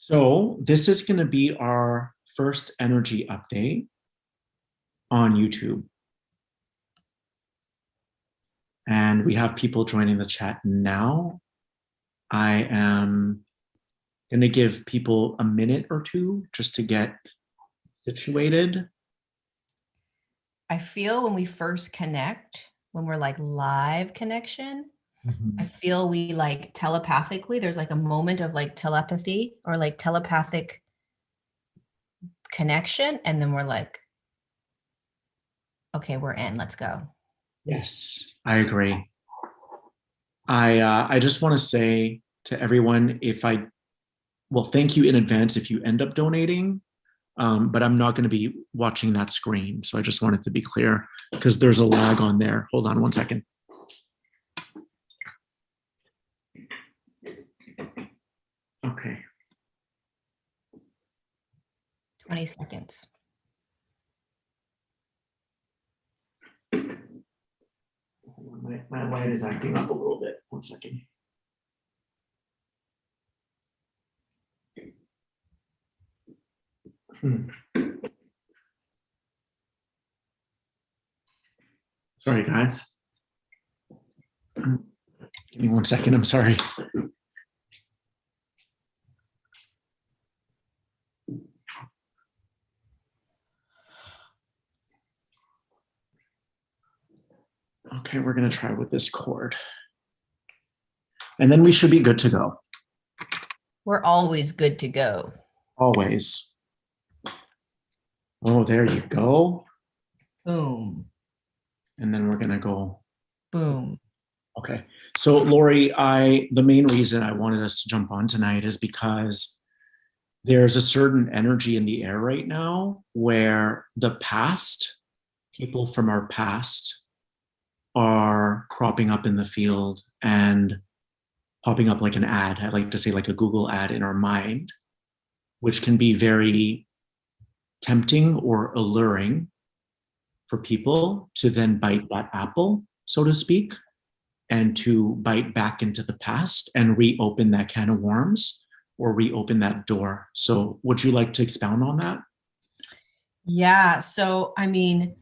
So this is going to be our first energy update on YouTube. And we have people joining the chat now. I am going to give people a minute or two just to get situated. I feel when we first connect, when we're like live connection, I feel we like telepathically, there's like a moment of like telepathy or like telepathic connection. And then we're like, okay, we're in, let's go. Yes, I agree. I just want to say to everyone, thank you in advance if you end up donating, but I'm not going to be watching that screen. So I just wanted to be clear because there's a lag on there. Hold on one second. Okay. 20 seconds. My light is acting up a little bit. 1 second. Sorry, guys. Give me 1 second. I'm sorry. Okay, we're going to try with this cord. And then we should be good to go. We're always good to go. Always. Oh, there you go. Boom. And then we're going to go. Boom. Okay. So Lorie, the main reason I wanted us to jump on tonight is because there's a certain energy in the air right now where the past, people from our past are cropping up in the field and popping up like an ad. I like to say like a Google ad in our mind, which can be very tempting or alluring for people to then bite that apple, so to speak, and to bite back into the past and reopen that can of worms or reopen that door. So would you like to expound on that? Yeah. So, I mean,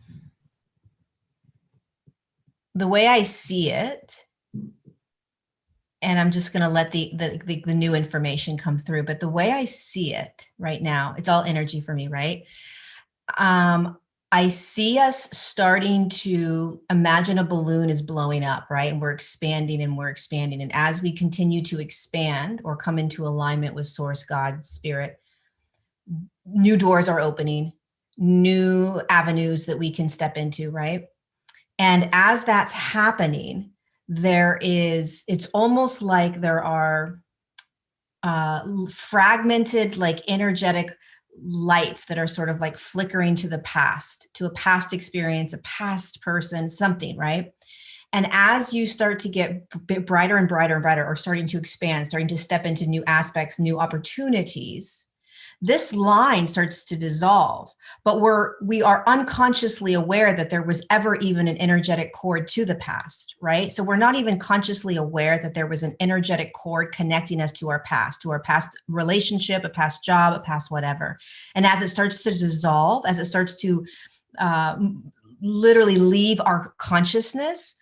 the way I see it, and I'm just going to let the new information come through, but the way I see it right now, it's all energy for me, right? I see us starting to imagine a balloon is blowing up, right? And we're expanding and we're expanding. And as we continue to expand or come into alignment with Source, God, Spirit, new doors are opening, new avenues that we can step into, right? And as that's happening, it's almost like there are fragmented, like energetic lights that are sort of like flickering to the past, to a past experience, a past person, something, right? And as you start to get brighter and brighter and brighter, or starting to expand, starting to step into new aspects, new opportunities, this line starts to dissolve, but we are unconsciously aware that there was ever even an energetic cord to the past, right? So we're not even consciously aware that there was an energetic cord connecting us to our past relationship, a past job, a past whatever. And as it starts to dissolve, as it starts to literally leave our consciousness,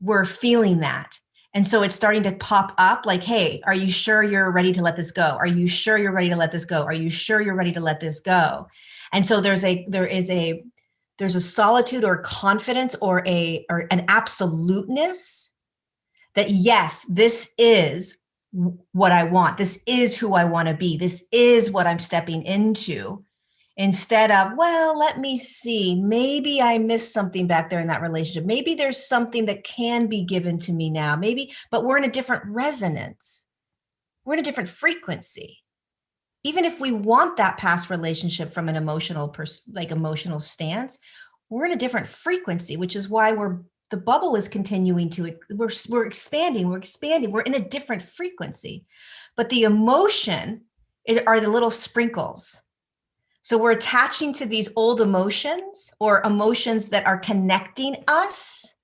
we're feeling that. And so it's starting to pop up like, hey, are you sure you're ready to let this go? Are you sure you're ready to let this go? Are you sure you're ready to let this go? And so there's a solitude or confidence or an absoluteness that, yes, this is what I want. This is who I want to be. This is what I'm stepping into. Instead of, well, let me see, maybe I missed something back there in that relationship. Maybe there's something that can be given to me now, but we're in a different resonance. We're in a different frequency. Even if we want that past relationship from an emotional stance, we're in a different frequency, which is why the bubble is continuing to, we're expanding, we're in a different frequency. But the emotion are the little sprinkles. So we're attaching to these old emotions or emotions that are connecting us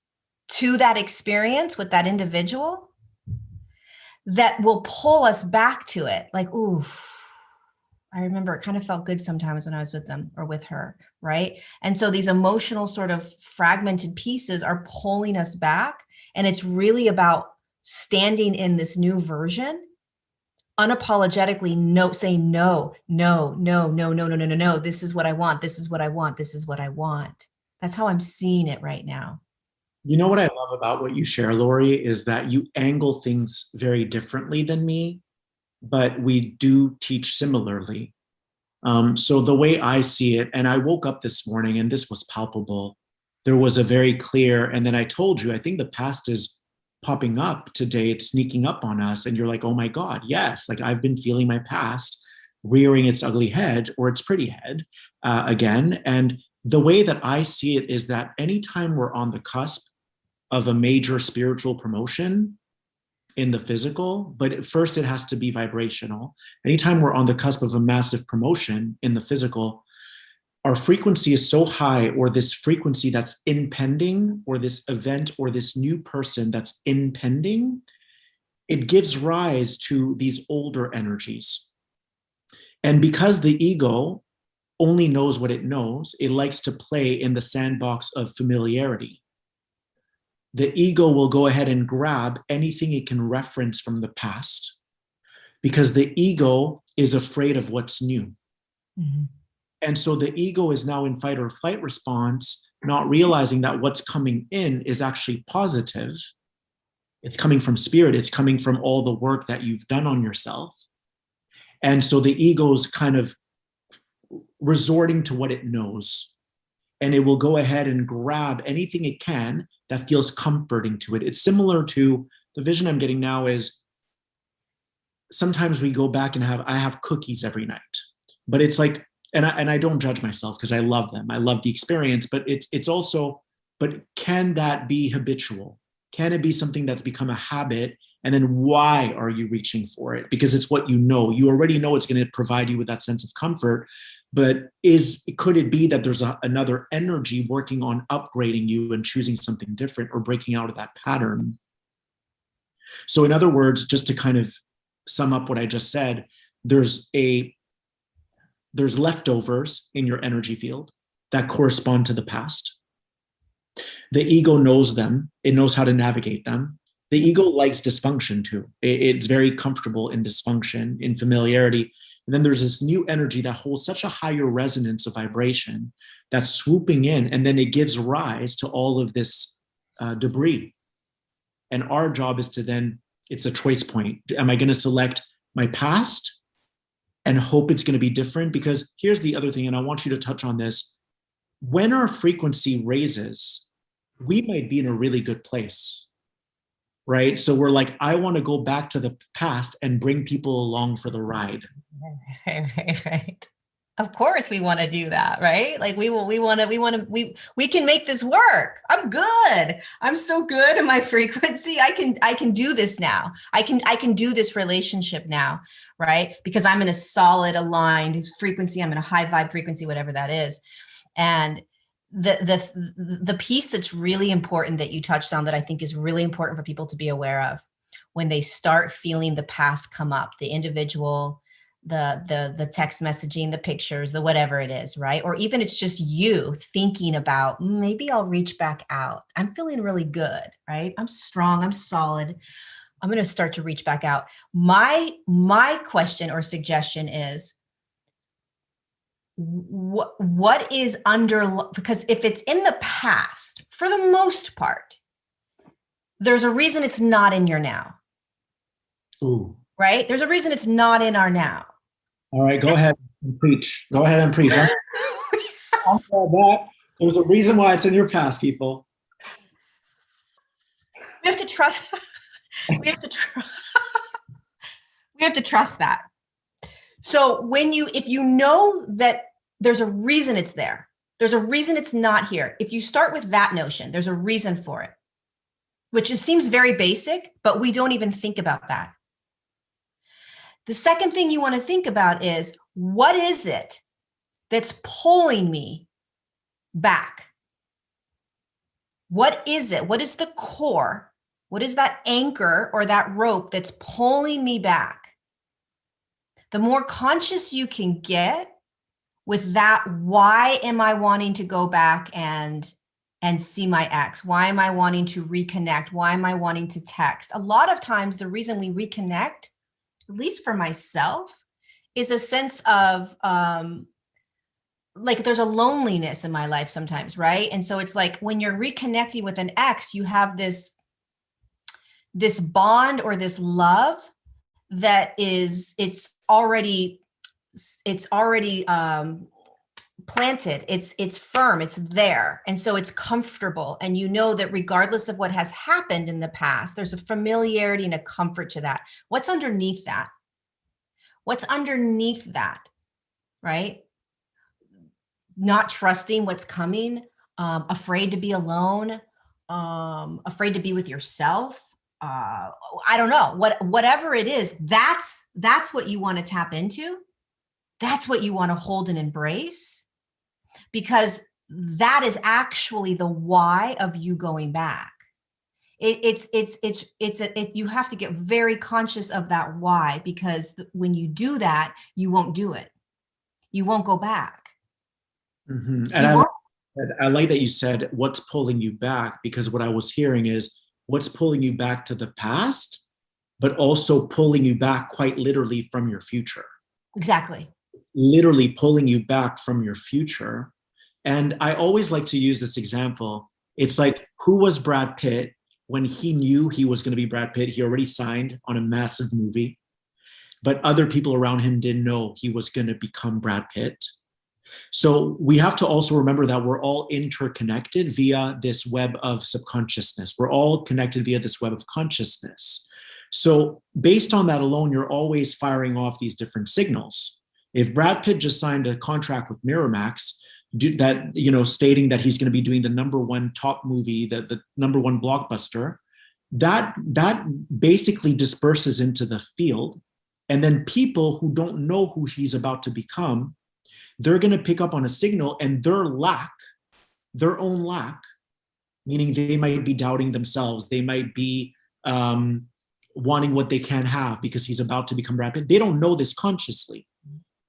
to that experience with that individual that will pull us back to it. Like, ooh, I remember it kind of felt good sometimes when I was with them or with her, right? And so these emotional sort of fragmented pieces are pulling us back. And it's really about standing in this new version, unapologetically saying no, no, no, no, no, no, no, no, no. This is what I want. This is what I want. This is what I want. That's how I'm seeing it right now. You know what I love about what you share, Lorie, is that you angle things very differently than me, but we do teach similarly. So the way I see it, and I woke up this morning and this was palpable. There was a very clear, and then I told you, I think the past is popping up today. It's sneaking up on us. And you're like, oh my God, yes. Like I've been feeling my past rearing its ugly head or its pretty head again. And the way that I see it is that anytime we're on the cusp of a major spiritual promotion in the physical, but first it has to be vibrational. Anytime we're on the cusp of a massive promotion in the physical, our frequency is so high, or this frequency that's impending, or this event, or this new person that's impending, it gives rise to these older energies. And because the ego only knows what it knows, it likes to play in the sandbox of familiarity. The ego will go ahead and grab anything it can reference from the past because the ego is afraid of what's new. Mm-hmm. And so the ego is now in fight or flight response, not realizing that what's coming in is actually positive. It's coming from spirit. It's coming from all the work that you've done on yourself. And so the ego's kind of resorting to what it knows. And it will go ahead and grab anything it can that feels comforting to it. It's similar to the vision I'm getting now is sometimes we go back and I have cookies every night, but it's like, and I don't judge myself because I love them. I love the experience, but it's also, but can that be habitual? Can it be something that's become a habit? And then why are you reaching for it? Because it's what you know. You already know it's going to provide you with that sense of comfort. But could it be that there's another energy working on upgrading you and choosing something different or breaking out of that pattern? So in other words, just to kind of sum up what I just said, there's leftovers in your energy field that correspond to the past. The ego knows them. It knows how to navigate them. The ego likes dysfunction too. It's very comfortable in dysfunction, in familiarity. And then there's this new energy that holds such a higher resonance of vibration that's swooping in, and then it gives rise to all of this debris. And our job is to then, it's a choice point. Am I going to select my past and hope it's going to be different? Because here's the other thing, and I want you to touch on this. When our frequency raises, we might be in a really good place, right? So we're like, I want to go back to the past and bring people along for the ride. Right. Of course we want to do that, right? Like we can make this work. I'm good. I'm so good in my frequency. I can do this now. I can do this relationship now, right? Because I'm in a solid aligned frequency. I'm in a high vibe frequency, whatever that is. And the piece that's really important that you touched on that I think is really important for people to be aware of when they start feeling the past come up, the individual, the text messaging, the pictures, the whatever it is, right? Or even it's just you thinking about, maybe I'll reach back out. I'm feeling really good, right? I'm strong, I'm solid. I'm going to start to reach back out. My question or suggestion is, what is because if it's in the past, for the most part, there's a reason it's not in your now. Ooh. Right? There's a reason it's not in our now. All right, go ahead and preach. Go ahead and preach. There's a reason why it's in your past, people. We have to trust. We have to trust that. So if you know that there's a reason it's there, there's a reason it's not here. If you start with that notion, there's a reason for it, which seems very basic, but we don't even think about that. The second thing you want to think about is, what is it that's pulling me back? What is it? What is the core? What is that anchor or that rope that's pulling me back? The more conscious you can get with that, why am I wanting to go back and see my ex? Why am I wanting to reconnect? Why am I wanting to text? A lot of times the reason we reconnect, at least for myself, is a sense of like there's a loneliness in my life sometimes, right? And so it's like when you're reconnecting with an ex, you have this bond or this love that is, it's already planted, it's firm, it's there, and so it's comfortable, and you know that regardless of what has happened in the past, there's a familiarity and a comfort to that. What's underneath that? Right? Not trusting what's coming, afraid to be alone, afraid to be with yourself. I don't know, whatever it is, that's what you want to tap into. That's what you want to hold and embrace, because that is actually the why of you going back. You have to get very conscious of that why, because when you do that, you won't do it. You won't go back. Mm-hmm. And I like that you said what's pulling you back, because what I was hearing is what's pulling you back to the past, but also pulling you back quite literally from your future. Exactly. Literally pulling you back from your future. And I always like to use this example. It's like, who was Brad Pitt when he knew he was going to be Brad Pitt? He already signed on a massive movie, but other people around him didn't know he was going to become Brad Pitt. So we have to also remember that we're all interconnected via this web of subconsciousness. We're all connected via this web of consciousness. So based on that alone, you're always firing off these different signals. If Brad Pitt just signed a contract with Miramax, that, you know, stating that he's going to be doing the #1 top movie, the #1 blockbuster, that basically disperses into the field. And then people who don't know who he's about to become, they're going to pick up on a signal, and their own lack, meaning they might be doubting themselves. They might be wanting what they can't have because he's about to become Brad Pitt. They don't know this consciously,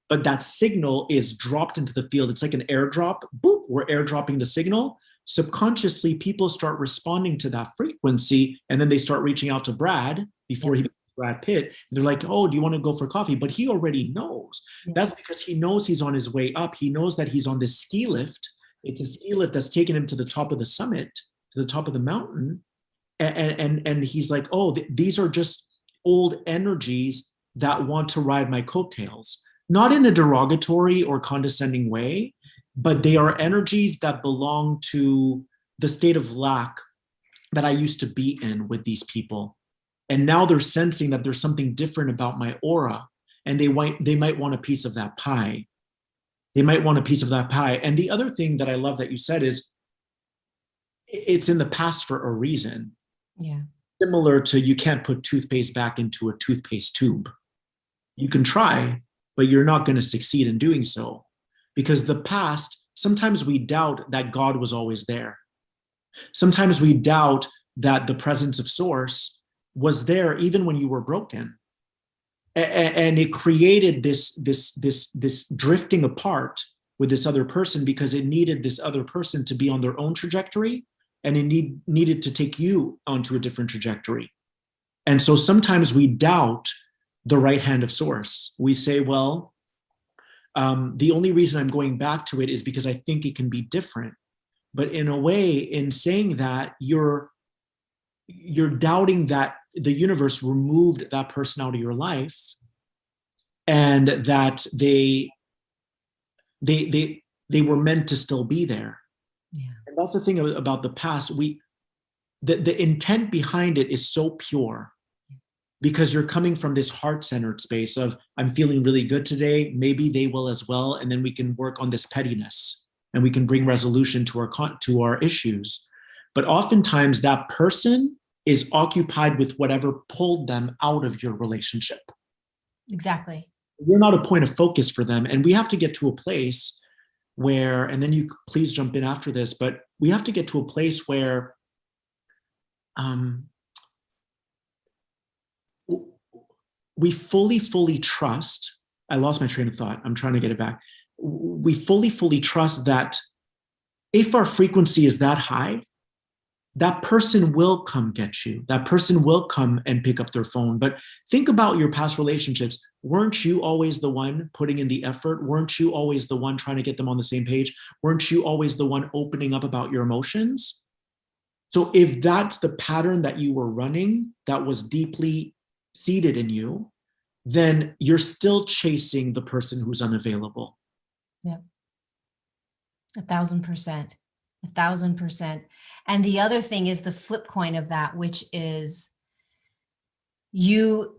but that signal is dropped into the field. It's like an airdrop. Boop, we're airdropping the signal. Subconsciously, people start responding to that frequency, and then they start reaching out to Brad before he becomes Brad Pitt. They're like, oh, do you want to go for coffee? But he already knows. That's because he knows he's on his way up. He knows that he's on this ski lift. It's a ski lift that's taken him to the top of the summit, to the top of the mountain. And he's like, oh, these are just old energies that want to ride my coattails. Not in a derogatory or condescending way, but they are energies that belong to the state of lack that I used to be in with these people. And now they're sensing that there's something different about my aura, and they might want a piece of that pie. They might want a piece of that pie. And the other thing that I love that you said is it's in the past for a reason. Yeah. Similar to, you can't put toothpaste back into a toothpaste tube. You can try, but you're not going to succeed in doing so, because the past, sometimes we doubt that God was always there. Sometimes we doubt that the presence of Source was there even when you were broken. And it created this drifting apart with this other person, because it needed this other person to be on their own trajectory, and it needed to take you onto a different trajectory. And so sometimes we doubt the right hand of Source. We say, well, the only reason I'm going back to it is because I think it can be different. But in a way, in saying that, you're doubting that the universe removed that person out of your life, and that they were meant to still be there. Yeah. And that's the thing about the past. The intent behind it is so pure, because you're coming from this heart-centered space of, I'm feeling really good today, maybe they will as well, and then we can work on this pettiness, and we can bring resolution to our issues. But oftentimes that person is occupied with whatever pulled them out of your relationship. Exactly. You're not a point of focus for them. And we have to get to a place where, and then you please jump in after this, but we have to get to a place where we fully trust I lost my train of thought. I'm trying to get it back. We fully trust that if our frequency is that high, that person will come get you. That person will come and pick up their phone. But think about your past relationships. Weren't you always the one putting in the effort? Weren't you always the one trying to get them on the same page? Weren't you always the one opening up about your emotions? So if that's the pattern that you were running that was deeply seated in you, then you're still chasing the person who's unavailable. Yeah. 1,000%. 1,000%. And the other thing is the flip coin of that, which is you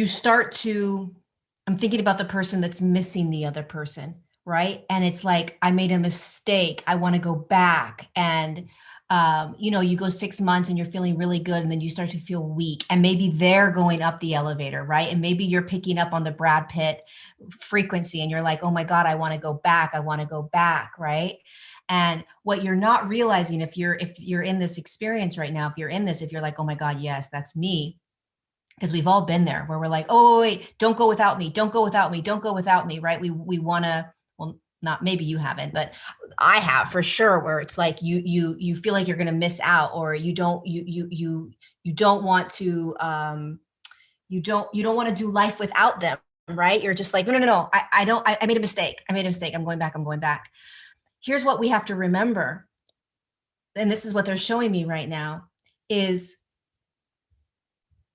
start to, I'm thinking about the person that's missing the other person, right? And it's like, I made a mistake. I want to go back. And you go 6 months and you're feeling really good, and then you start to feel weak, and maybe they're going up the elevator, right? And maybe you're picking up on the Brad Pitt frequency, and you're like, oh my God, I want to go back. I want to go back, right? And what you're not realizing, if you're in this experience right now, if you're like, oh my God, yes, that's me. Because we've all been there where we're like, oh, wait, don't go without me. Don't go without me. Don't go without me, right? We want to, well, not, maybe you haven't, but I have for sure, where it's like you feel like you're going to miss out, or you don't want to you don't want to do life without them, right? You're just like, no, I made a mistake. I'm going back. Here's what we have to remember, and this is what they're showing me right now, is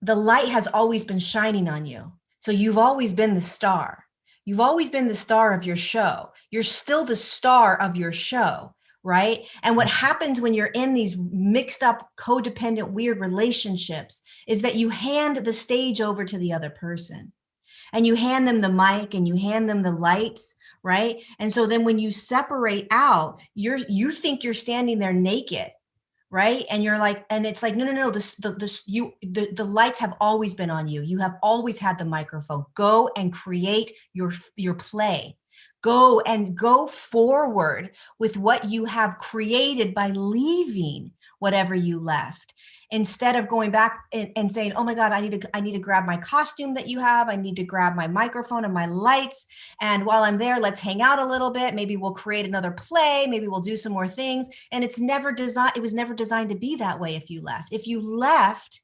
the light has always been shining on you. So you've always been the star. You've always been the star of your show. You're still the star of your show, right? And what happens when you're in these mixed up, codependent, weird relationships is that you hand the stage over to the other person, and you hand them the mic, and you hand them the lights, right? And so then when you separate out, you think you're standing there naked, right? And you're like, and it's like, no, the lights have always been on you. You have always had the microphone. Go and create your play. Go forward with what you have created by leaving whatever you left, instead of going back and saying, oh my God, I need to grab my costume that you have. I need to grab my microphone and my lights. And while I'm there, let's hang out a little bit. Maybe we'll create another play. Maybe we'll do some more things. And it was never designed to be that way. If you left,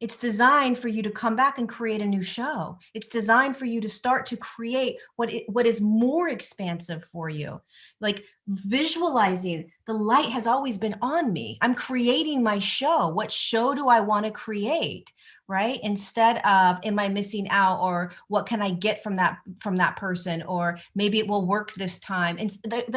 it's designed for you to come back and create a new show. It's designed for you to start to create what is more expansive for you. Like visualizing, the light has always been on me. I'm creating my show. What show do I want to create? Right? Instead of, am I missing out, or what can I get from that person? Or maybe it will work this time. And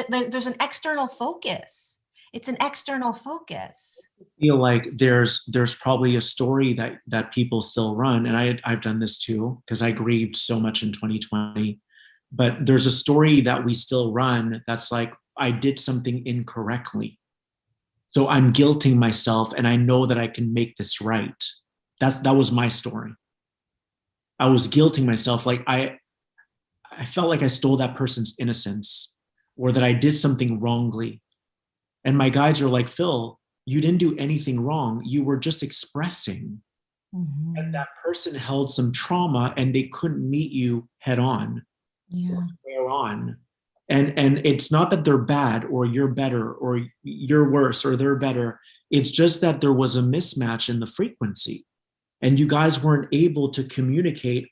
there's an external focus. It's an external focus. I feel like there's probably a story that people still run, and I've done this too, because I grieved so much in 2020. But there's a story that we still run that's like, I did something incorrectly, so I'm guilting myself, and I know that I can make this right. That was my story. I was guilting myself, like I felt like I stole that person's innocence, or that I did something wrongly. And my guides are like, Phil, you didn't do anything wrong. You were just expressing. Mm-hmm. And that person held some trauma, and they couldn't meet you head on, or square on. And it's not that they're bad, or you're better, or you're worse, or they're better. It's just that there was a mismatch in the frequency, and you guys weren't able to communicate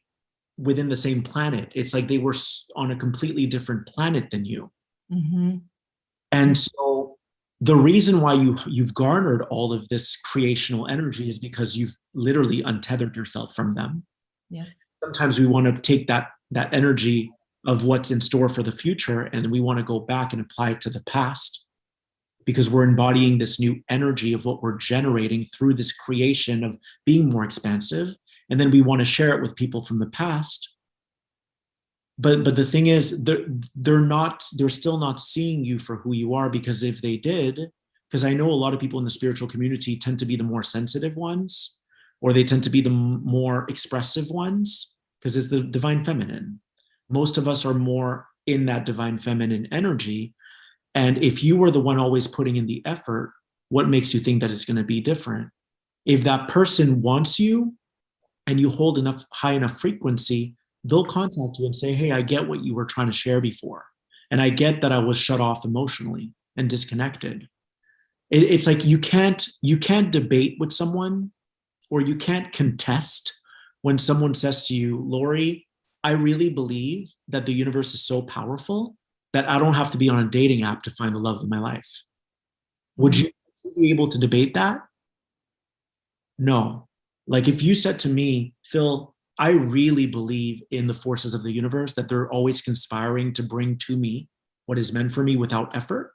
within the same planet. It's like they were on a completely different planet than you. Mm-hmm. And so the reason why you've garnered all of this creational energy is because you've literally untethered yourself from them. Yeah. Sometimes we want to take that energy of what's in store for the future, and we want to go back and apply it to the past, because we're embodying this new energy of what we're generating through this creation of being more expansive. And then we want to share it with people from the past. But the thing is, they're still not seeing you for who you are, because if they did, because I know a lot of people in the spiritual community tend to be the more sensitive ones, or they tend to be the more expressive ones, because it's the divine feminine. Most of us are more in that divine feminine energy. And if you were the one always putting in the effort, what makes you think that it's going to be different? If that person wants you and you hold enough high enough frequency, they'll contact you and say, hey, I get what you were trying to share before. And I get that I was shut off emotionally and disconnected. It's like you can't debate with someone, or you can't contest when someone says to you, Lorie, I really believe that the universe is so powerful that I don't have to be on a dating app to find the love of my life. Would you be able to debate that? No. Like if you said to me, Phil, I really believe in the forces of the universe, that they're always conspiring to bring to me what is meant for me without effort.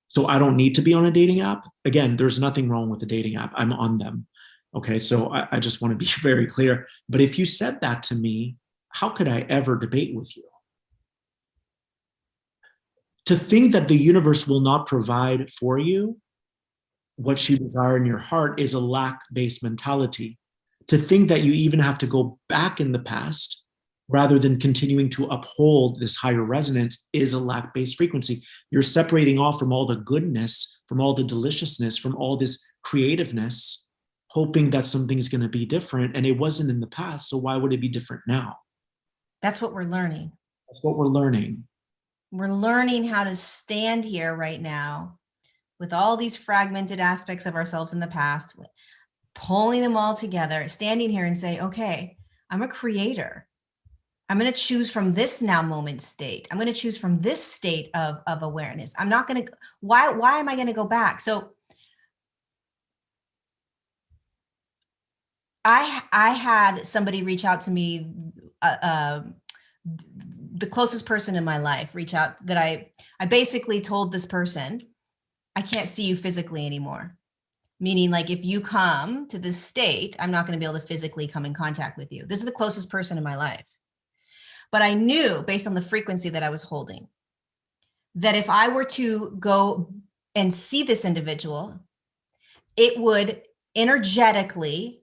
So I don't need to be on a dating app. Again, there's nothing wrong with the dating app. I'm on them. Okay, so I just want to be very clear. But if you said that to me, how could I ever debate with you? To think that the universe will not provide for you what you desire in your heart is a lack-based mentality. To think that you even have to go back in the past rather than continuing to uphold this higher resonance is a lack-based frequency. You're separating off from all the goodness, from all the deliciousness, from all this creativeness, hoping that something's going to be different. And it wasn't in the past, so why would it be different now? That's what we're learning. That's what we're learning. We're learning how to stand here right now with all these fragmented aspects of ourselves in the past, pulling them all together, standing here and say, okay, I'm a creator. I'm going to choose from this now moment state. I'm going to choose from this state of awareness. I'm not going to, why am I going to go back? So I had somebody reach out to me, the closest person in my life reach out, that I basically told this person, I can't see you physically anymore. Meaning, like, if you come to this state, I'm not going to be able to physically come in contact with you. This is the closest person in my life. But I knew, based on the frequency that I was holding, that if I were to go and see this individual, it would energetically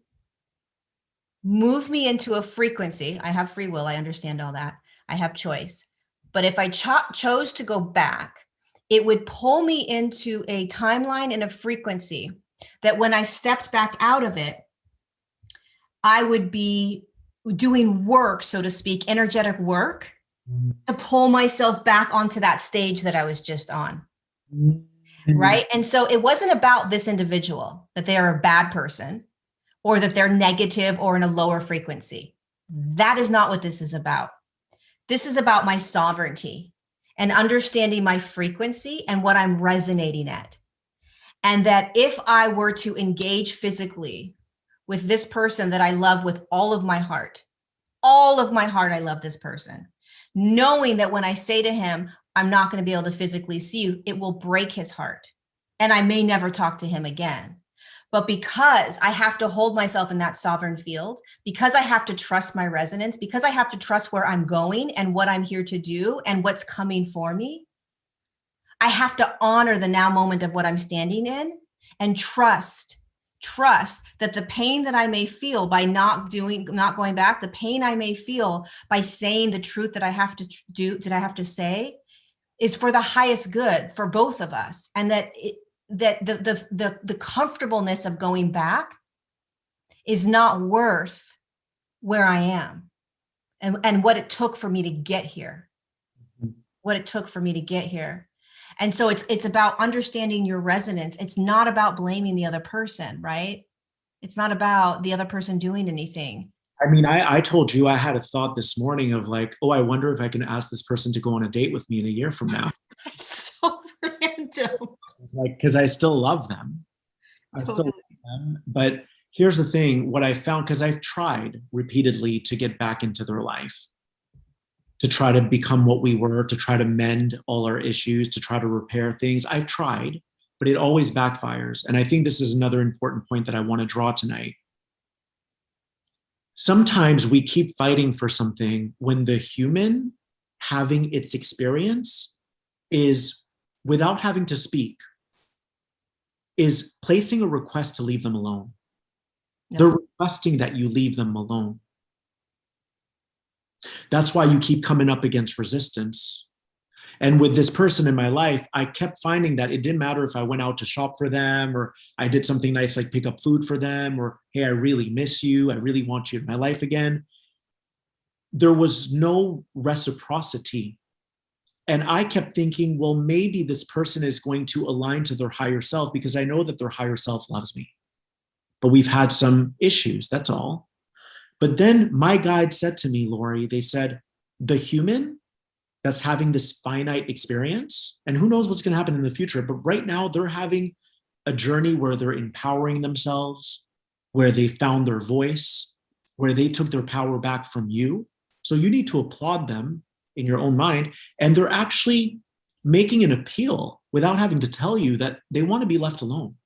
move me into a frequency. I have free will. I understand all that. I have choice. But if I chose to go back, it would pull me into a timeline and a frequency that when I stepped back out of it, I would be doing work, so to speak, energetic work, to pull myself back onto that stage that I was just on. Right. And so it wasn't about this individual, that they are a bad person or that they're negative or in a lower frequency. That is not what this is about. This is about my sovereignty and understanding my frequency and what I'm resonating at. And that if I were to engage physically with this person that I love with all of my heart, I love this person, knowing that when I say to him, I'm not going to be able to physically see you, it will break his heart. And I may never talk to him again. But because I have to hold myself in that sovereign field, because I have to trust my resonance, because I have to trust where I'm going and what I'm here to do and what's coming for me, I have to honor the now moment of what I'm standing in and trust that the pain that I may feel by not going back, the pain I may feel by saying the truth that I have to do, that I have to say, is for the highest good for both of us. And that the comfortableness of going back is not worth where I am and what it took for me to get here, And so it's about understanding your resonance. It's not about blaming the other person, right? It's not about the other person doing anything. I mean, I told you I had a thought this morning of like, oh, I wonder if I can ask this person to go on a date with me in a year from now. It's so random. Like, because I still love them. I still love them. But here's the thing, what I found, because I've tried repeatedly to get back into their life, to try to become what we were, to try to mend all our issues, to try to repair things. I've tried, but it always backfires. And I think this is another important point that I want to draw tonight. Sometimes we keep fighting for something when the human having its experience is, without having to speak, is placing a request to leave them alone. No. They're requesting that you leave them alone. That's why you keep coming up against resistance. And with this person in my life, I kept finding that it didn't matter if I went out to shop for them or I did something nice like pick up food for them or, hey, I really miss you. I really want you in my life again. There was no reciprocity. And I kept thinking, well, maybe this person is going to align to their higher self because I know that their higher self loves me. But we've had some issues, that's all. But then my guide said to me, Lorie, they said, the human that's having this finite experience, and who knows what's going to happen in the future, but right now they're having a journey where they're empowering themselves, where they found their voice, where they took their power back from you. So you need to applaud them in your own mind. And they're actually making an appeal without having to tell you that they want to be left alone.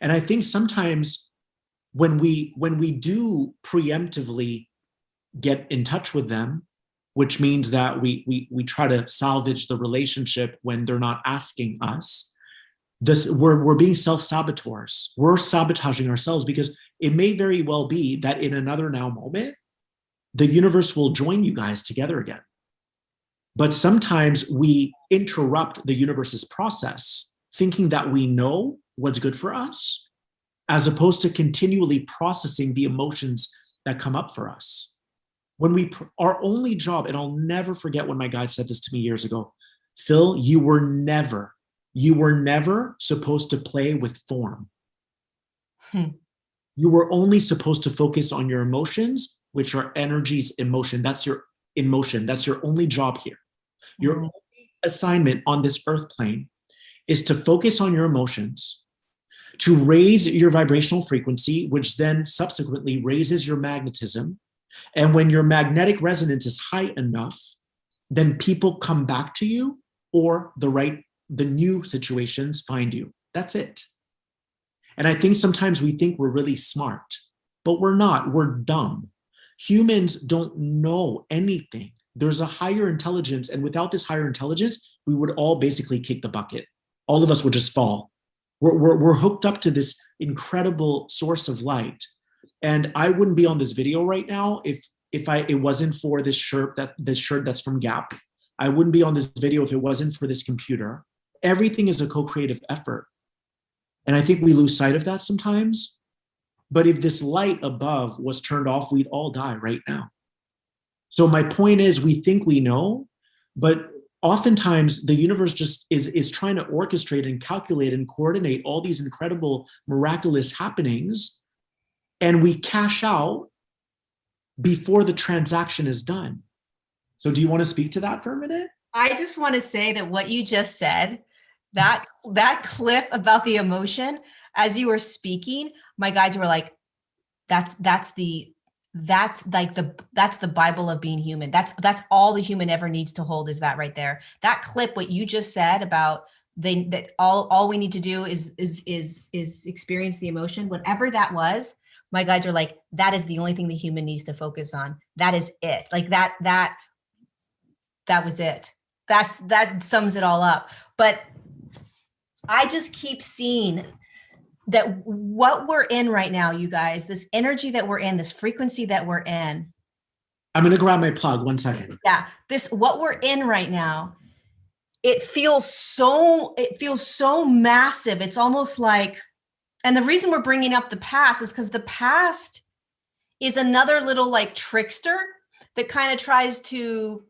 And I think sometimes when we do preemptively get in touch with them, which means that we try to salvage the relationship when they're not asking us, we're being self-saboteurs. We're sabotaging ourselves because it may very well be that in another now moment, the universe will join you guys together again. But sometimes we interrupt the universe's process thinking that we know what's good for us, as opposed to continually processing the emotions that come up for us. When our only job, and I'll never forget when my guide said this to me years ago, Phil, you were never supposed to play with form. You were only supposed to focus on your emotions, which are energies, emotion. That's your emotion. That's your only job here. Your only assignment on this earth plane is to focus on your emotions, to raise your vibrational frequency, which then subsequently raises your magnetism. And when your magnetic resonance is high enough, then people come back to you, or the new situations find you. That's it. And I think sometimes we think we're really smart, but we're not. We're dumb. Humans don't know anything. There's a higher intelligence, and without this higher intelligence, we would all basically kick the bucket. All of us would just fall. We're hooked up to this incredible source of light. And I wouldn't be on this video right now if it wasn't for this shirt that's from Gap. I wouldn't be on this video if it wasn't for this computer. Everything is a co-creative effort. And I think we lose sight of that sometimes. But if this light above was turned off, we'd all die right now. So my point is, we think we know, but oftentimes the universe just is trying to orchestrate and calculate and coordinate all these incredible, miraculous happenings. And we cash out before the transaction is done. So do you want to speak to that for a minute? I just want to say that what you just said, that clip about the emotion, as you were speaking, my guides were like, that's the Bible of being human. That's all the human ever needs to hold, is that right there. That clip, what you just said about that all we need to do is experience the emotion, whatever that was. My guides are like, that is the only thing the human needs to focus on. That is it. Like that was it. That sums it all up. But I just keep seeing that what we're in right now, you guys, this energy that we're in, this frequency that we're in. I'm going to grab my plug 1 second. Yeah. What we're in right now, it feels so massive. It's almost like, and the reason we're bringing up the past is because the past is another little like trickster that kind of tries to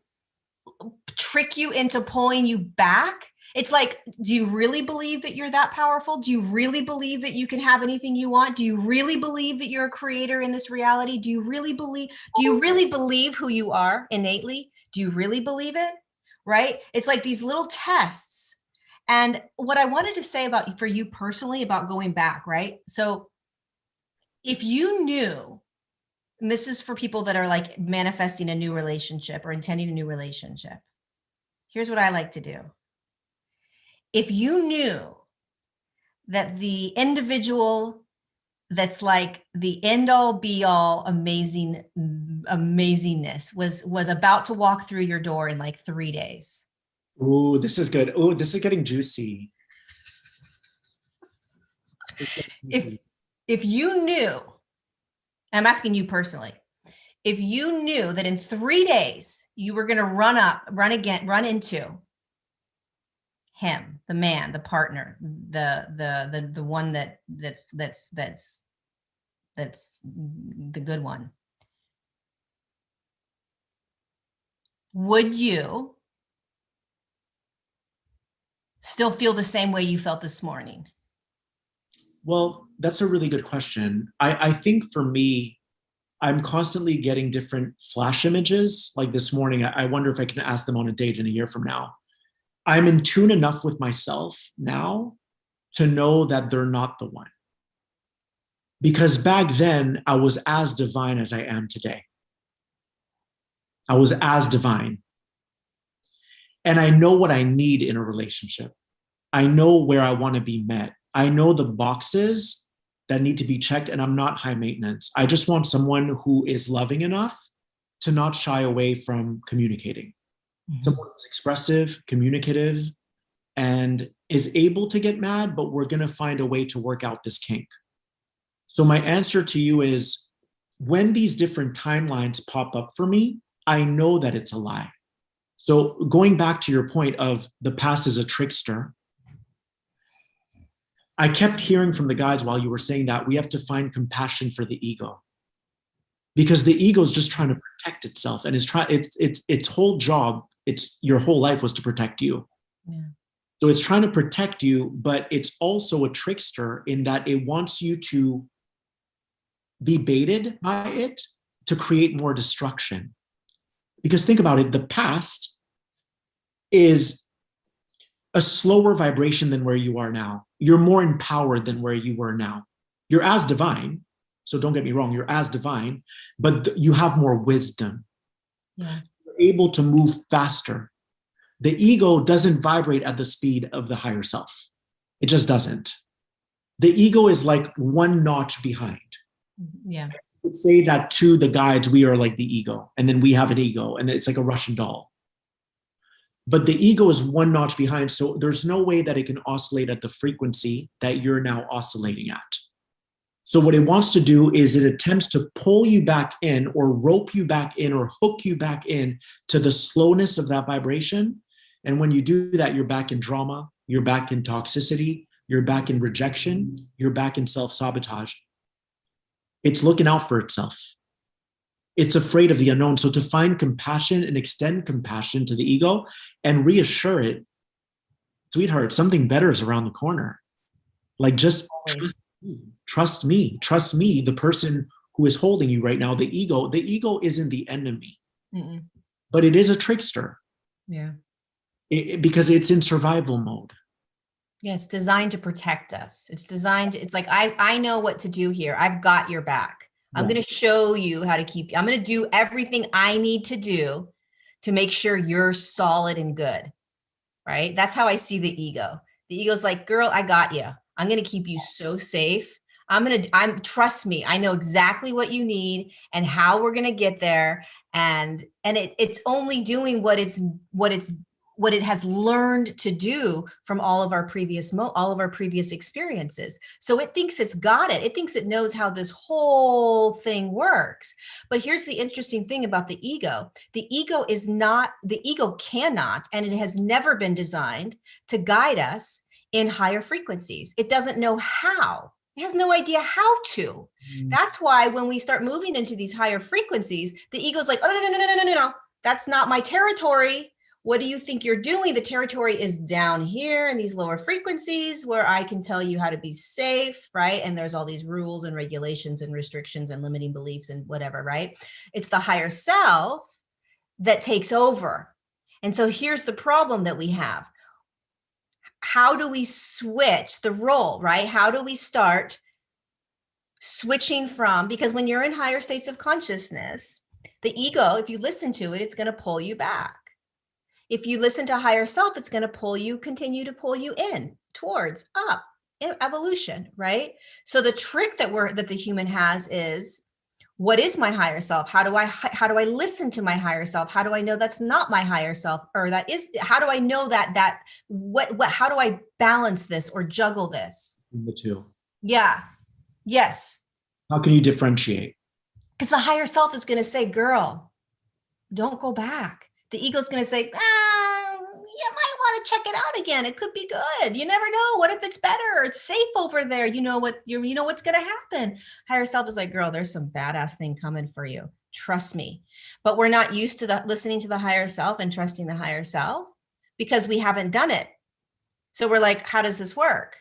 trick you into pulling you back. It's like, do you really believe that you're that powerful? Do you really believe that you can have anything you want? Do you really believe that you're a creator in this reality? Do you really believe who you are innately? Do you really believe it? Right? It's like these little tests. And what I wanted to say for you personally about going back, right? So if you knew, and this is for people that are like manifesting a new relationship or intending a new relationship, here's what I like to do. If you knew that the individual that's like the end all be all amazingness was about to walk through your door in like 3 days. Ooh, this is good. Ooh, this is getting juicy. If you knew, I'm asking you personally, if you knew that in 3 days you were going to run into him, the man, the partner, the one that's the good one, would you still feel the same way you felt this morning? Well, that's a really good question. I think for me, I'm constantly getting different flash images. Like this morning, I wonder if I can ask them on a date in a year from now. I'm in tune enough with myself now to know that they're not the one. Because back then, I was as divine as I am today. I was as divine. And I know what I need in a relationship. I know where I want to be met. I know the boxes that need to be checked, and I'm not high maintenance. I just want someone who is loving enough to not shy away from communicating. Mm-hmm. Someone who's expressive, communicative, and is able to get mad, but we're going to find a way to work out this kink. So my answer to you is, when these different timelines pop up for me, I know that it's a lie. So going back to your point of the past is a trickster, I kept hearing from the guides while you were saying that we have to find compassion for the ego, because the ego is just trying to protect itself, and its whole job, your whole life was to protect you. Yeah. So it's trying to protect you, but it's also a trickster in that it wants you to be baited by it to create more destruction. Because think about it, the past is a slower vibration than where you are now. You're more empowered than where you were now. You're as divine, so don't get me wrong, you're as divine, but you have more wisdom. Yeah. You're able to move faster. The ego doesn't vibrate at the speed of the higher self. It just doesn't. The ego is like one notch behind. Yeah. I would say that to the guides, we are like the ego, and then we have an ego, and it's like a Russian doll. But the ego is one notch behind, so there's no way that it can oscillate at the frequency that you're now oscillating at. So what it wants to do is it attempts to pull you back in, or rope you back in, or hook you back in to the slowness of that vibration. And when you do that, you're back in drama, you're back in toxicity, you're back in rejection, you're back in self-sabotage. It's looking out for itself. It's afraid of the unknown. So to find compassion and extend compassion to the ego and reassure it, sweetheart, something better is around the corner. Like, just trust me, the person who is holding you right now, the ego isn't the enemy. Mm-mm. But it is a trickster. Yeah. Because it's in survival mode. Yeah, it's designed to protect us. It's like, I know what to do here. I've got your back. I'm going to show you how to I'm going to do everything I need to do to make sure you're solid and good, right? That's how I see the ego. The ego's like, girl, I got you. I'm going to keep you so safe. Trust me, I know exactly what you need and how we're going to get there. And it's only doing what it has learned to do from all of our previous experiences. So it thinks it's got it. It thinks it knows how this whole thing works. But here's the interesting thing about the ego. The ego cannot, and it has never been designed to guide us in higher frequencies. It doesn't know how. It has no idea how to. That's why when we start moving into these higher frequencies, the ego's like, oh, no. That's not my territory. What do you think you're doing? The territory is down here in these lower frequencies where I can tell you how to be safe, right? And there's all these rules and regulations and restrictions and limiting beliefs and whatever, right? It's the higher self that takes over. And so here's the problem that we have. How do we switch the role, right? How do we start switching from, because when you're in higher states of consciousness, the ego, if you listen to it, it's going to pull you back. If you listen to higher self, it's going to continue to pull you in towards up evolution, right? So the trick that the human has is, what is my higher self? How do I listen to my higher self? How do I know that's not my higher self, or that is? How do I know how do I balance this or juggle this? The two. Yeah. Yes. How can you differentiate? Because the higher self is going to say, girl, don't go back. The ego's going to say, you might want to check it out again. It could be good. You never know. What if it's better? It's safe over there. You know what's going to happen. Higher self is like, girl, there's some badass thing coming for you. Trust me. But we're not used to listening to the higher self and trusting the higher self because we haven't done it. So we're like, how does this work?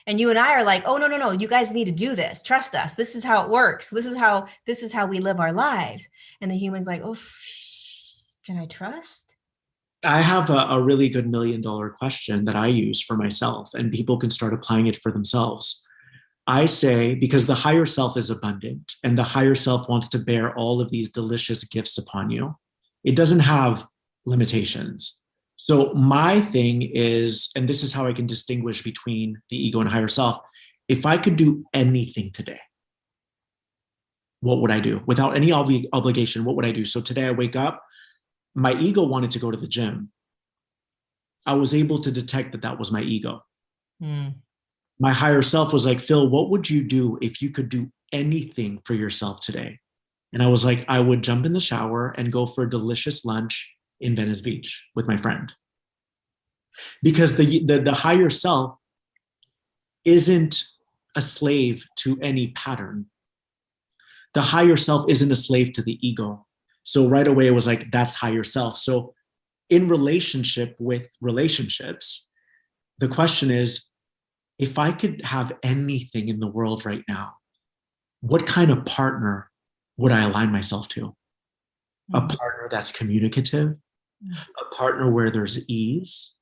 And you and I are like, oh, no. You guys need to do this. Trust us. This is how it works. This is how we live our lives. And the human's like, oh, can I trust? I have a really good $1 million question that I use for myself, and people can start applying it for themselves. I say, because the higher self is abundant and the higher self wants to bear all of these delicious gifts upon you. It doesn't have limitations. So my thing is, and this is how I can distinguish between the ego and higher self. If I could do anything today, what would I do? Without any obligation, what would I do? So today I wake up, my ego wanted to go to the gym. I was able to detect that was my ego. My higher self was like, Phil, what would you do if you could do anything for yourself today? And I was like, I would jump in the shower and go for a delicious lunch in Venice Beach with my friend. Because the higher self isn't a slave to any pattern. The higher self isn't a slave to the ego. So right away, it was like, that's higher self. So in relationship with relationships, the question is, if I could have anything in the world right now, what kind of partner would I align myself to? A partner that's communicative, a partner where there's ease,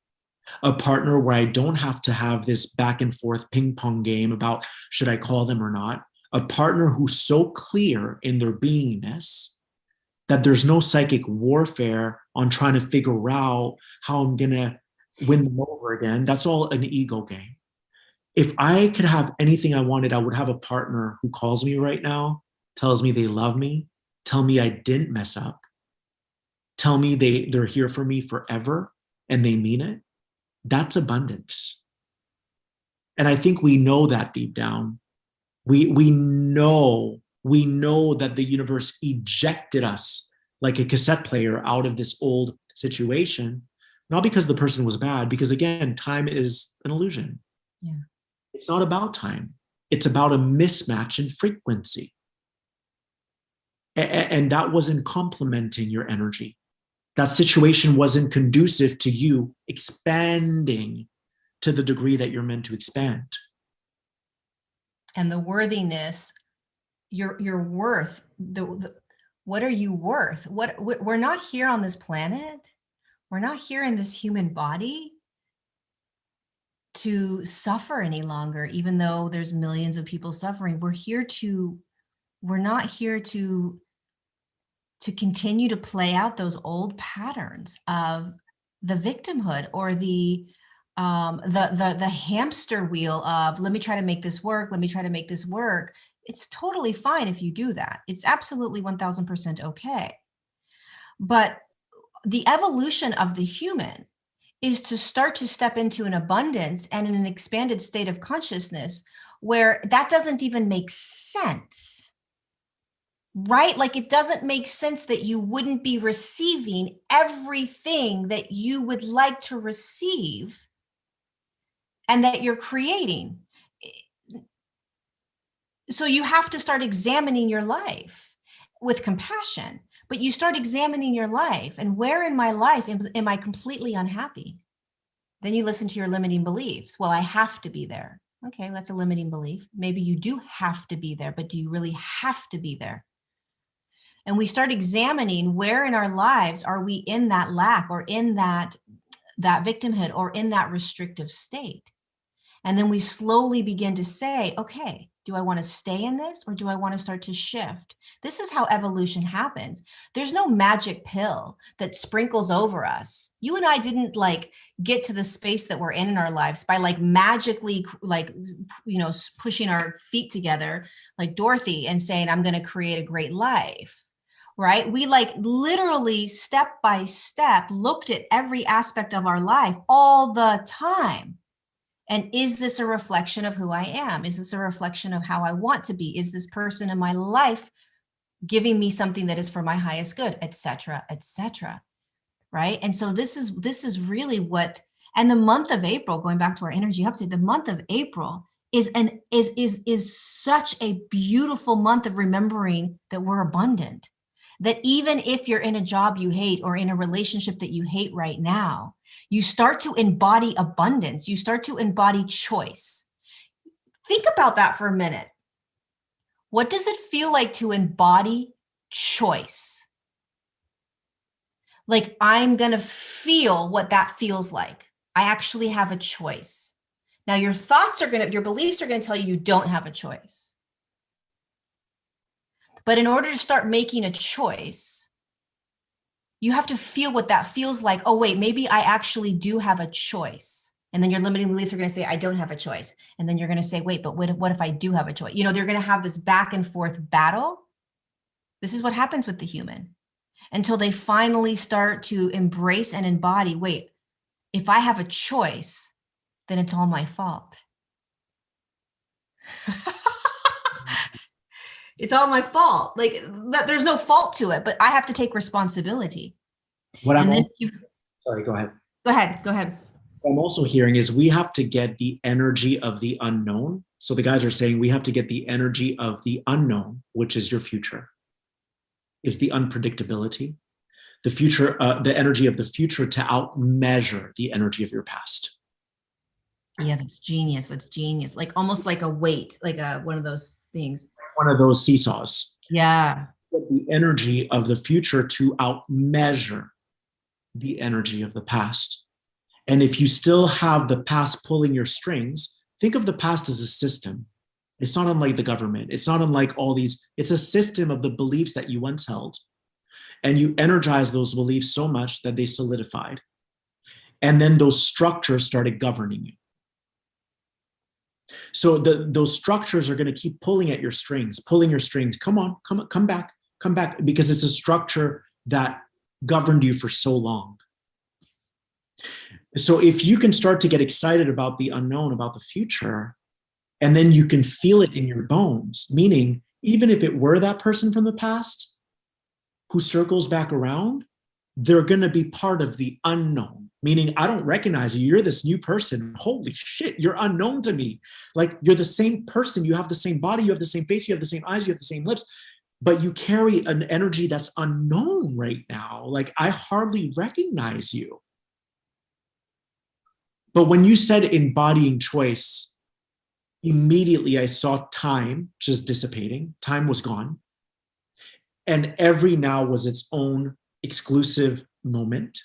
a partner where I don't have to have this back and forth ping pong game about should I call them or not, a partner who's so clear in their beingness that there's no psychic warfare on trying to figure out how I'm going to win them over again. That's all an ego game. If I could have anything I wanted, I would have a partner who calls me right now, tells me they love me, tell me I didn't mess up, tell me they're here for me forever and they mean it. That's abundance. And I think we know that deep down. We know that the universe ejected us like a cassette player out of this old situation, not because the person was bad, because again, time is an illusion. Yeah. It's not about time. It's about a mismatch in frequency. And that wasn't complementing your energy. That situation wasn't conducive to you expanding to the degree that you're meant to expand. And the worthiness, your worth, what are you worth? We're not here on this planet. We're not here in this human body to suffer any longer, even though there's millions of people suffering. We're not here to continue to play out those old patterns of the victimhood or the hamster wheel of let me try to make this work. Let me try to make this work. It's totally fine if you do that. It's absolutely 1000% okay. But the evolution of the human is to start to step into an abundance and in an expanded state of consciousness where that doesn't even make sense, right? Like it doesn't make sense that you wouldn't be receiving everything that you would like to receive and that you're creating. So you have to start examining your life with compassion. But you start examining your life and where in my life am I completely unhappy? Then you listen to your limiting beliefs. Well, I have to be there. Okay, that's a limiting belief. Maybe you do have to be there, but do you really have to be there? And we start examining where in our lives are we in that lack or in that victimhood or in that restrictive state. And then we slowly begin to say, okay, do I want to stay in this or do I want to start to shift? This is how evolution happens. There's no magic pill that sprinkles over us. You and I didn't get to the space that we're in our lives by magically pushing our feet together like Dorothy and saying, I'm going to create a great life, right? We literally step by step looked at every aspect of our life all the time. And is this a reflection of who I am? Is this a reflection of how I want to be? Is this person in my life giving me something that is for my highest good, etc., etc. Right? And so this is really what, and the month of April, going back to our energy update, the month of April is such a beautiful month of remembering that we're abundant. That even if you're in a job you hate or in a relationship that you hate right now, you start to embody abundance. You start to embody choice. Think about that for a minute. What does it feel like to embody choice? Like, I'm going to feel what that feels like. I actually have a choice. Now, your beliefs are going to tell you don't have a choice. But in order to start making a choice, you have to feel what that feels like. Oh, wait, maybe I actually do have a choice. And then your limiting beliefs are going to say, I don't have a choice. And then you're going to say, wait, but what if I do have a choice? They're going to have this back and forth battle. This is what happens with the human until they finally start to embrace and embody, wait, if I have a choice, then it's all my fault. It's all my fault. Like, there's no fault to it, but I have to take responsibility. Sorry, go ahead. Go ahead. What I'm also hearing is we have to get the energy of the unknown. So the guys are saying we have to get the energy of the unknown, which is your future, is the unpredictability, the future, the energy of the future to outmeasure the energy of your past. Yeah, that's genius. Like almost like a weight, like one of those things. One of those seesaws. Yeah. The energy of the future to outmeasure the energy of the past. And if you still have the past pulling your strings, think of the past as a system. It's not unlike the government. It's not unlike all these. It's a system of the beliefs that you once held. And you energize those beliefs so much that they solidified. And then those structures started governing you. So those structures are going to keep pulling at your strings, Come on, come back, because it's a structure that governed you for so long. So if you can start to get excited about the unknown, about the future, and then you can feel it in your bones, meaning even if it were that person from the past who circles back around, they're going to be part of the unknown, meaning I don't recognize you. You're this new person. Holy shit, you're unknown to me. Like, you're the same person. You have the same body. You have the same face. You have the same eyes. You have the same lips. But you carry an energy that's unknown right now. Like, I hardly recognize you. But when you said embodying choice, immediately I saw time just dissipating. Time was gone. And every now was its own exclusive moment.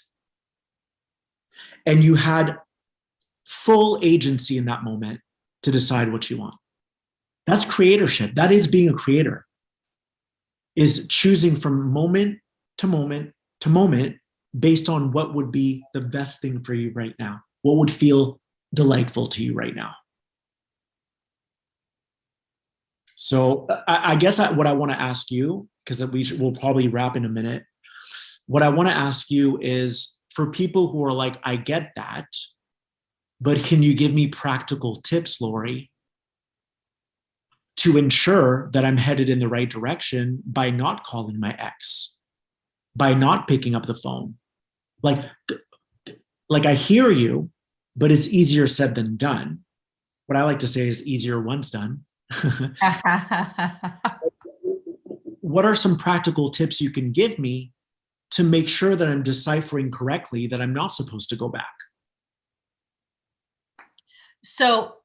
And you had full agency in that moment to decide what you want. That's creatorship. That is being a creator, is choosing from moment to moment to moment based on what would be the best thing for you right now. What would feel delightful to you right now? So I guess what I want to ask you, because we'll probably wrap in a minute. What I want to ask you is, for people who are like, I get that, but can you give me practical tips, Lorie, to ensure that I'm headed in the right direction by not calling my ex, by not picking up the phone? Like I hear you, but it's easier said than done. What I like to say is easier once done. What are some practical tips you can give me to make sure that I'm deciphering correctly that I'm not supposed to go back? So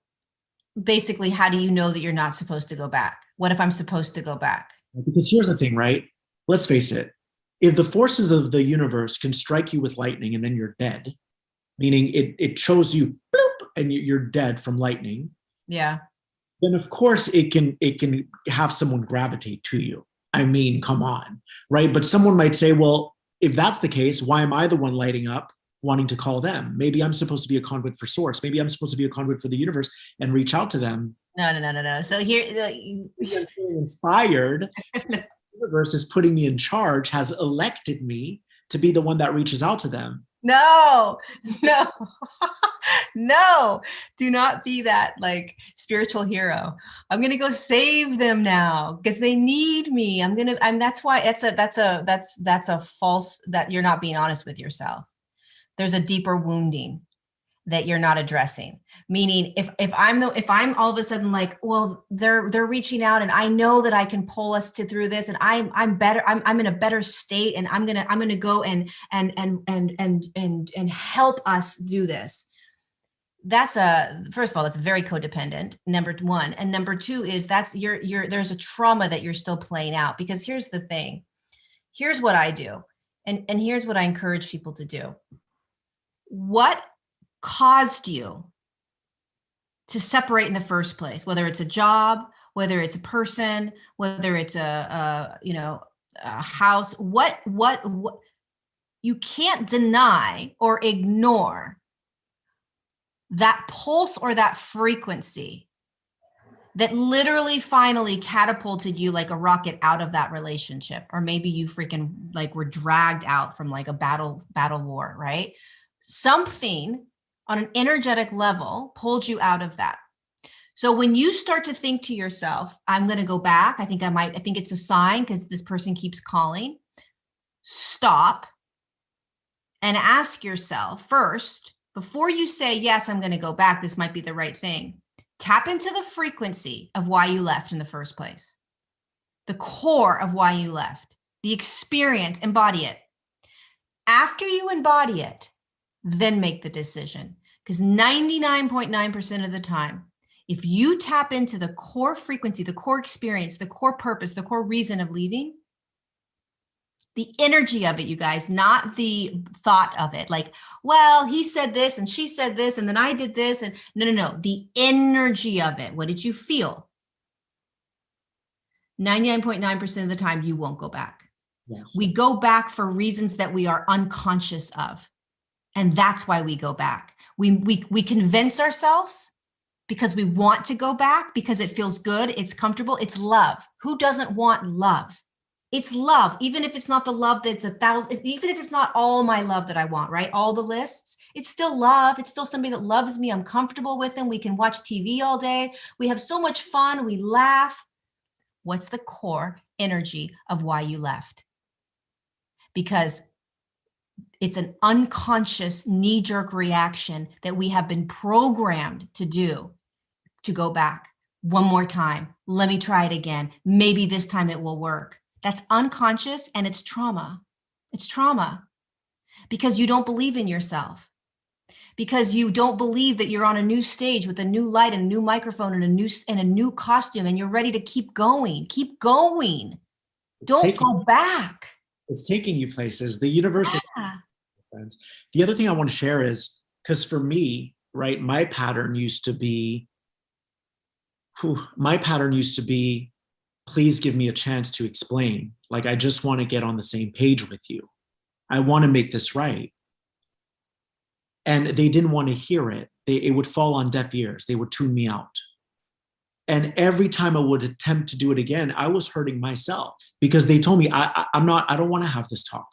basically, how do you know that you're not supposed to go back? What if I'm supposed to go back? Because here's the thing, right? Let's face it. If the forces of the universe can strike you with lightning and then you're dead, meaning it shows you bloop and you're dead from lightning. Yeah. Then of course it can have someone gravitate to you. I mean, come on, right? But someone might say, well, if that's the case, why am I the one lighting up wanting to call them? Maybe I'm supposed to be a conduit for source. Maybe I'm supposed to be a conduit for the universe and reach out to them. No. So here, I'm feeling inspired. The universe is putting me in charge, has elected me to be the one that reaches out to them. No, no, no, do not be that like spiritual hero. I'm going to go save them now because they need me. That's why that's a false, that you're not being honest with yourself. There's a deeper wounding that you're not addressing. Meaning if I'm all of a sudden like, well, they're reaching out and I know that I can pull us through this and I'm better, I'm in a better state and I'm gonna go and help us do this. That's first of all, that's very codependent, number one. And number two is that's there's a trauma that you're still playing out, because here's the thing. Here's what I do. And here's what I encourage people to do. What caused you to separate in the first place, whether it's a job, whether it's a person, whether it's a house, what you can't deny or ignore that pulse or that frequency that literally finally catapulted you like a rocket out of that relationship. Or maybe you freaking like were dragged out from like a battle war, right? Something on an energetic level pulled you out of that. So when you start to think to yourself, I'm going to go back, I think it's a sign because this person keeps calling. Stop and ask yourself first, before you say, yes, I'm going to go back, this might be the right thing. Tap into the frequency of why you left in the first place. The core of why you left, the experience, embody it. After you embody it, then make the decision. Because 99.9% of the time, if you tap into the core frequency, the core experience, the core purpose, the core reason of leaving, the energy of it, you guys, not the thought of it. Like, well, he said this and she said this and then I did this. And no. The energy of it. What did you feel? 99.9% of the time, you won't go back. Yes. We go back for reasons that we are unconscious of. And that's why we go back. We convince ourselves because we want to go back, because it feels good, it's comfortable, it's love. Who doesn't want love? It's love, even if it's not the love that's 1,000, even if it's not all my love that I want, right? All the lists, it's still love. It's still somebody that loves me. I'm comfortable with them. We can watch TV all day. We have so much fun. We laugh. What's the core energy of why you left? Because it's an unconscious knee-jerk reaction that we have been programmed to do, to go back one more time. Let me try it again. Maybe this time it will work. That's unconscious and it's trauma. It's trauma because you don't believe in yourself, because you don't believe that you're on a new stage with a new light and a new microphone and a new costume and you're ready to keep going. Keep going. Don't go back. It's taking you places. The universe is friends. The other thing I want to share is, because for me, right, my pattern used to be, please give me a chance to explain. Like, I just want to get on the same page with you. I want to make this right. And they didn't want to hear it. It would fall on deaf ears. They would tune me out. And every time I would attempt to do it again, I was hurting myself because they told me, I don't want to have this talk.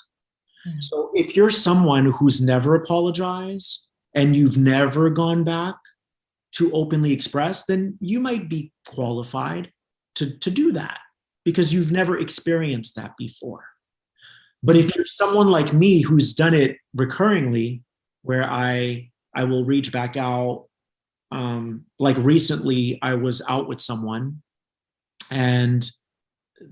Mm-hmm. So if you're someone who's never apologized and you've never gone back to openly express, then you might be qualified to do that because you've never experienced that before. But if you're someone like me who's done it recurringly, where I will reach back out, like recently I was out with someone and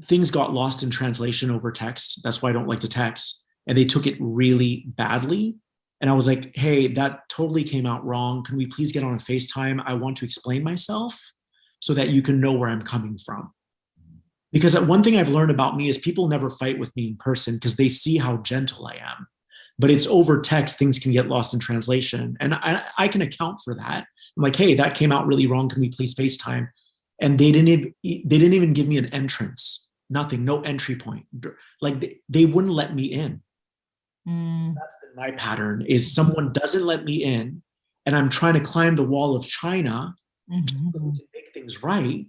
things got lost in translation over text. That's why I don't like to text. And they took it really badly. And I was like, hey, that totally came out wrong. Can we please get on a FaceTime? I want to explain myself so that you can know where I'm coming from. Because one thing I've learned about me is people never fight with me in person because they see how gentle I am. But it's over text, things can get lost in translation. And I can account for that. I'm like, hey, that came out really wrong. Can we please FaceTime? And they didn't even give me an entrance. Nothing, no entry point. Like they wouldn't let me in. That's been my pattern, is someone doesn't let me in and I'm trying to climb the wall of China to make things right.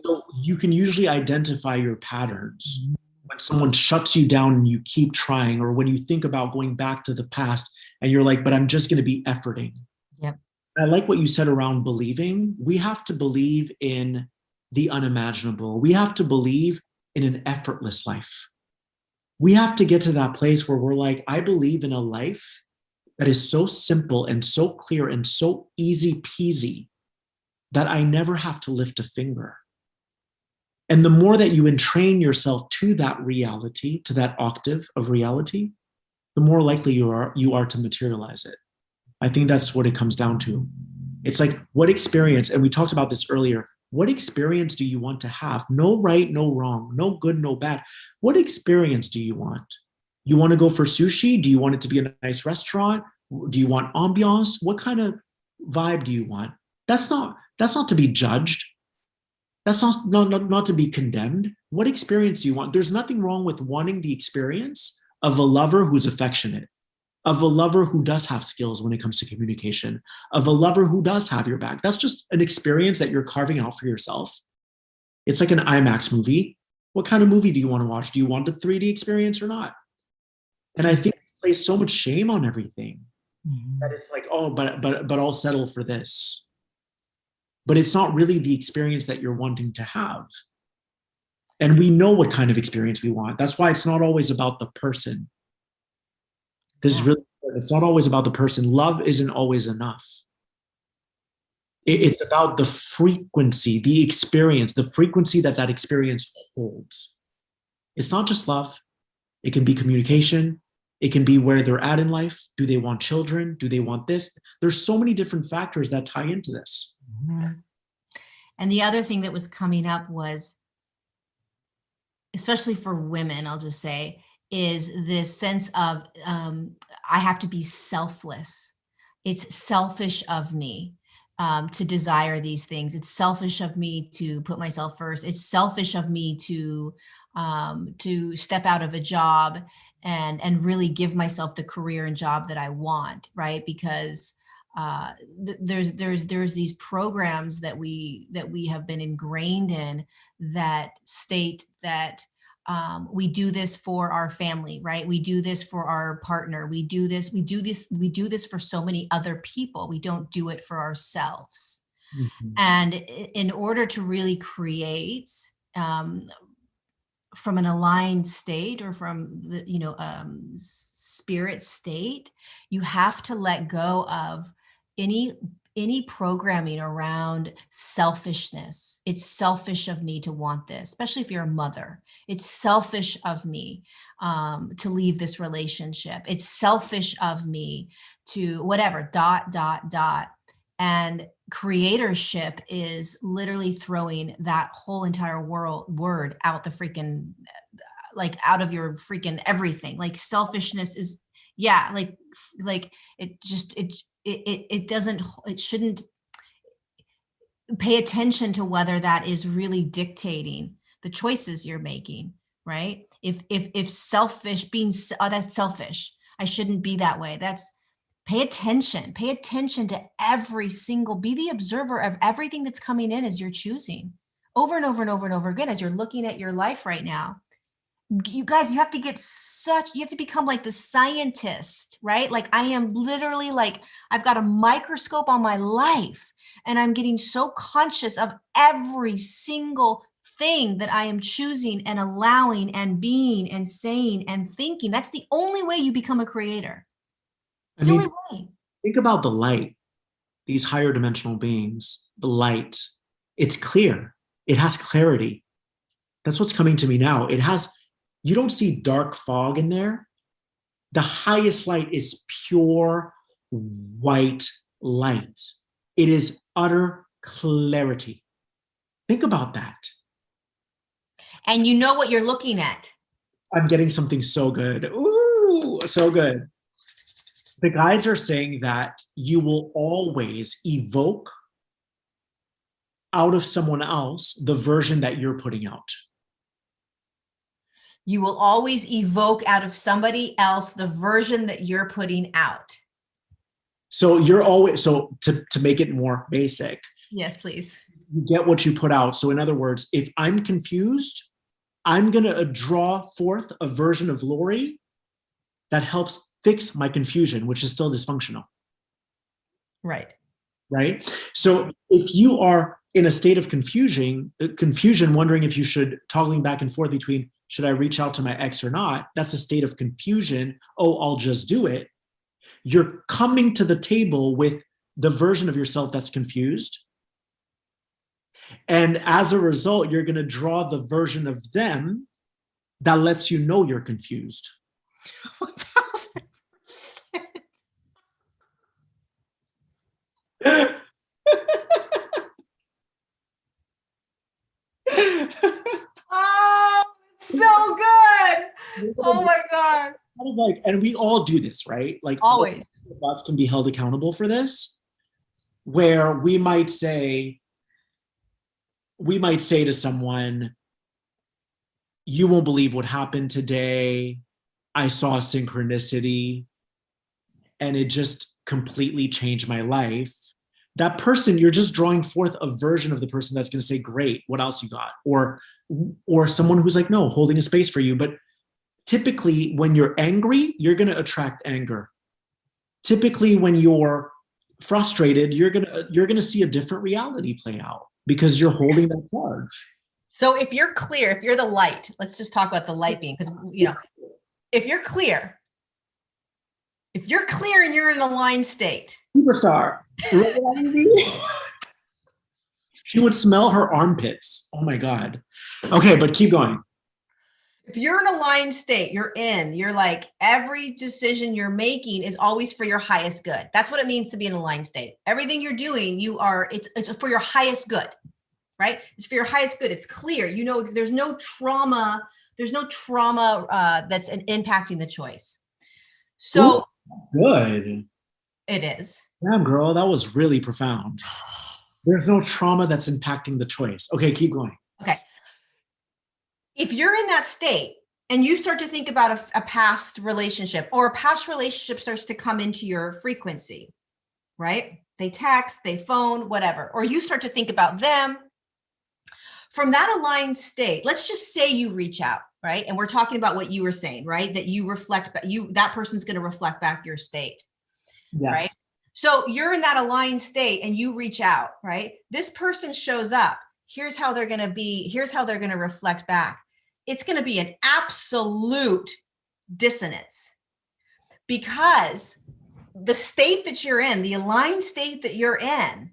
So you can usually identify your patterns when someone shuts you down and you keep trying, or when you think about going back to the past and you're like, but I'm just going to be efforting. Yep. I like what you said around believing. We have to believe in the unimaginable. We have to believe in an effortless life. We have to get to that place where we're like, I believe in a life that is so simple and so clear and so easy peasy that I never have to lift a finger. And the more that you entrain yourself to that reality, to that octave of reality, the more likely you are to materialize it. I think that's what it comes down to. It's like, what experience, and we talked about this earlier, what experience do you want to have? No right, no wrong, no good, no bad. What experience do you want? You want to go for sushi? Do you want it to be a nice restaurant? Do you want ambiance? What kind of vibe do you want? That's not to be judged. That's not to be condemned. What experience do you want? There's nothing wrong with wanting the experience of a lover who's affectionate, of a lover who does have skills when it comes to communication, of a lover who does have your back. That's just an experience that you're carving out for yourself. It's like an IMAX movie. What kind of movie do you want to watch? Do you want the 3D experience or not? And I think it plays so much shame on everything that it's like, oh, but I'll settle for this. But it's not really the experience that you're wanting to have. And we know what kind of experience we want. That's why it's not always about the person. This is really, it's not always about the person. Love isn't always enough. It's about the frequency, the experience, the frequency that experience holds. It's not just love. It can be communication. It can be where they're at in life. Do they want children? Do they want this? There's so many different factors that tie into this. And the other thing that was coming up was, especially for women, I'll just say, is this sense of I have to be selfless. It's selfish of me to desire these things. It's selfish of me to put myself first. It's selfish of me to step out of a job and really give myself the career and job that I want, right? Because there's these programs that we have been ingrained in that state that we do this for our family, right? We do this for our partner. We do this for so many other people. We don't do it for ourselves. Mm-hmm. And in order to really create from an aligned state or from the spirit state, you have to let go of any programming around selfishness. It's selfish of me to want this, especially if you're a mother. It's selfish of me to leave this relationship. It's selfish of me to whatever, ... And creatorship is literally throwing that whole entire word out the freaking, like out of your freaking everything. Like selfishness is, yeah, like it shouldn't pay attention to whether that is really dictating the choices you're making, right? If selfish being, oh, that's selfish, I shouldn't be that way. That's pay attention to every single, be the observer of everything that's coming in as you're choosing over and over and over and over again, as you're looking at your life right now. You guys, you have to become like the scientist, right? Like I am literally like, I've got a microscope on my life and I'm getting so conscious of every single thing that I am choosing and allowing and being and saying and thinking. That's the only way you become a creator. It's the only way. Think about the light, these higher dimensional beings, the light. It's clear. It has clarity. That's what's coming to me now. You don't see dark fog in there. The highest light is pure white light. It is utter clarity. Think about that. And you know what you're looking at. I'm getting something so good. Ooh, so good. The guys are saying that you will always evoke out of someone else the version that you're putting out. You will always evoke out of somebody else the version that you're putting out. So you're always, so to make it more basic. Yes, please. You get what you put out. So in other words, if I'm confused, I'm going to draw forth a version of Lorie that helps fix my confusion, which is still dysfunctional. Right. Right? So if you are in a state of confusion, wondering if you should, toggling back and forth between should I reach out to my ex or not, that's a state of confusion. Oh, I'll just do it. You're coming to the table with the version of yourself that's confused. And as a result, you're going to draw the version of them that lets you know you're confused. 1000%. Oh, so good. Oh my God. Like, and we all do this, right? Like Always. All of us can be held accountable for this, where we might say to someone, you won't believe what happened today. I saw a synchronicity and it just completely changed my life. That person, you're just drawing forth a version of the person that's going to say, great, what else you got? Or someone who's like, no, holding a space for you. But typically when you're angry, you're going to attract anger. Typically when you're frustrated, you're going to see a different reality play out because you're holding that charge. So if you're clear, if you're the light, let's just talk about the light being, because, you know, if you're clear and you're in an aligned state. Superstar. She would smell her armpits. Oh my God. Okay, but keep going. If you're in a aligned state, you're like, every decision you're making is always for your highest good. That's what it means to be in a aligned state. Everything you're doing, it's for your highest good, right? It's for your highest good. It's clear. You know, there's no trauma that's impacting the choice. So ooh, good. It is. Damn, girl, that was really profound. There's no trauma that's impacting the choice. Okay, keep going. Okay. If you're in that state and you start to think about a past relationship, or a past relationship starts to come into your frequency, right? They text, they phone, whatever, or you start to think about them. From that aligned state, let's just say you reach out, right? And we're talking about what you were saying, right? That you reflect, that person's going to reflect back your state, yes. Right? So you're in that aligned state and you reach out, right? This person shows up. Here's how they're going to be. Here's how they're going to reflect back. It's going to be an absolute dissonance, because the state that you're in, the aligned state that you're in,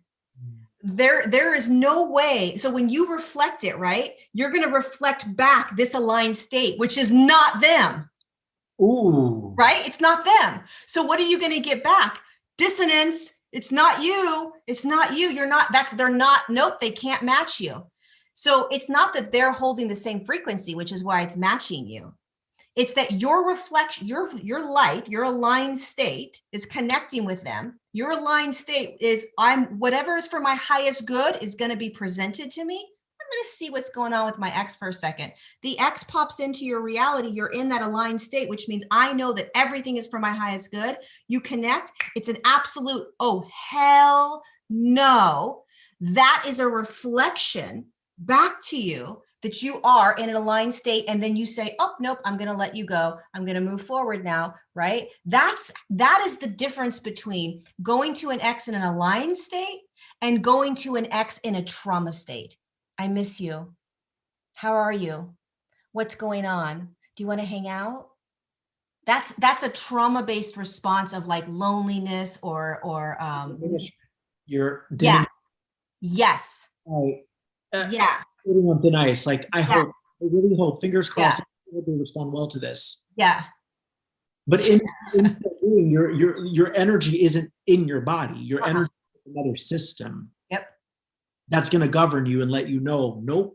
there is no way. So when you reflect it, right, you're going to reflect back this aligned state, which is not them. Ooh. Right? It's not them. So what are you going to get back? Dissonance. It's not you. It's not you. You're not, they're not, nope, they can't match you. So it's not that they're holding the same frequency, which is why it's matching you. It's that your reflection, your light, your aligned state is connecting with them. Your aligned state is, whatever is for my highest good is going to be presented to me. I'm going to see what's going on with my ex for a second. The ex pops into your reality. You're in that aligned state, which means I know that everything is for my highest good. You connect. It's an absolute, oh, hell no. That is a reflection back to you that you are in an aligned state. And then you say, oh, nope, I'm going to let you go. I'm going to move forward now, right? That is the difference between going to an ex in an aligned state and going to an ex in a trauma state. I miss you. How are you? What's going on? Do you want to hang out? That's a trauma-based response of like loneliness or you're yeah. Yes. Right. Yeah. On thin ice. Like I really hope, fingers crossed, they respond well to this. Yeah. But in doing, your energy isn't in your body. Your energy is another system. Yep. That's going to govern you and let you know, nope.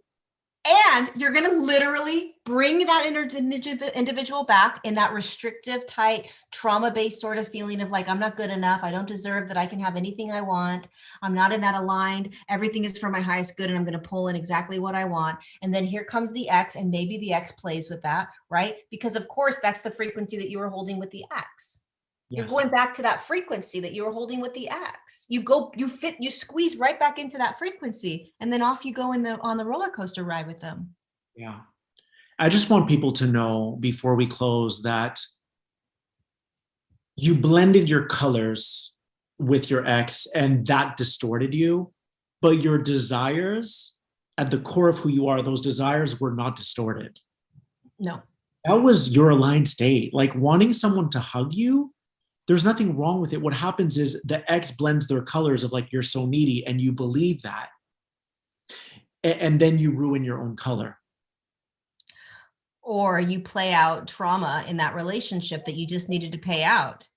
And you're going to literally bring that individual back in that restrictive, tight, trauma-based sort of feeling of like, I'm not good enough. I don't deserve that I can have anything I want. I'm not in that aligned. Everything is for my highest good. And I'm going to pull in exactly what I want. And then here comes the ex, and maybe the ex plays with that, right? Because of course, that's the frequency that you were holding with the ex. Yes. You're going back to that frequency that you were holding with the ex. You squeeze right back into that frequency, and then off you go on the roller coaster ride with them. Yeah. I just want people to know before we close that you blended your colors with your ex and that distorted you, but your desires at the core of who you are, those desires were not distorted. No. That was your aligned state. Like wanting someone to hug you, there's nothing wrong with it. What happens is the ex blends their colors of like, you're so needy, and you believe that. And then you ruin your own color. Or you play out trauma in that relationship that you just needed to play out,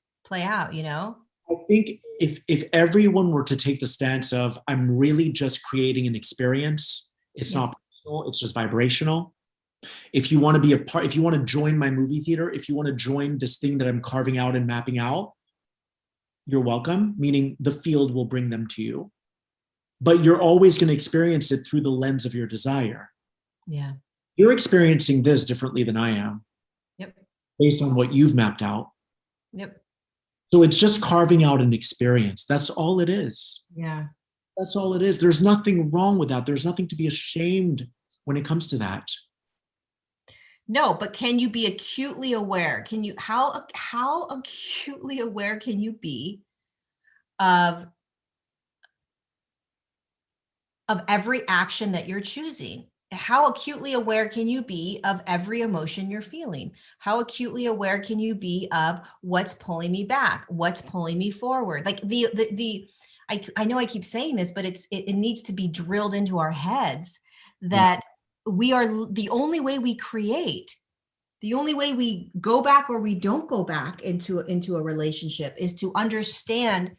you know? I think if everyone were to take the stance of, I'm really just creating an experience, it's not personal, it's just vibrational. If you want to be a part, if you want to join my movie theater, if you want to join this thing that I'm carving out and mapping out, you're welcome, meaning the field will bring them to you. But you're always going to experience it through the lens of your desire. Yeah. You're experiencing this differently than I am. Yep. Based on what you've mapped out. Yep. So it's just carving out an experience. That's all it is. Yeah. That's all it is. There's nothing wrong with that. There's nothing to be ashamed when it comes to that. No, but can you be acutely aware? Can you, how acutely aware can you be of every action that you're choosing? How acutely aware can you be of every emotion you're feeling? How acutely aware can you be of what's pulling me back? What's pulling me forward? Like I know I keep saying this, but it needs to be drilled into our heads that we are the only way we create, the only way we go back or we don't go back into a relationship is to understand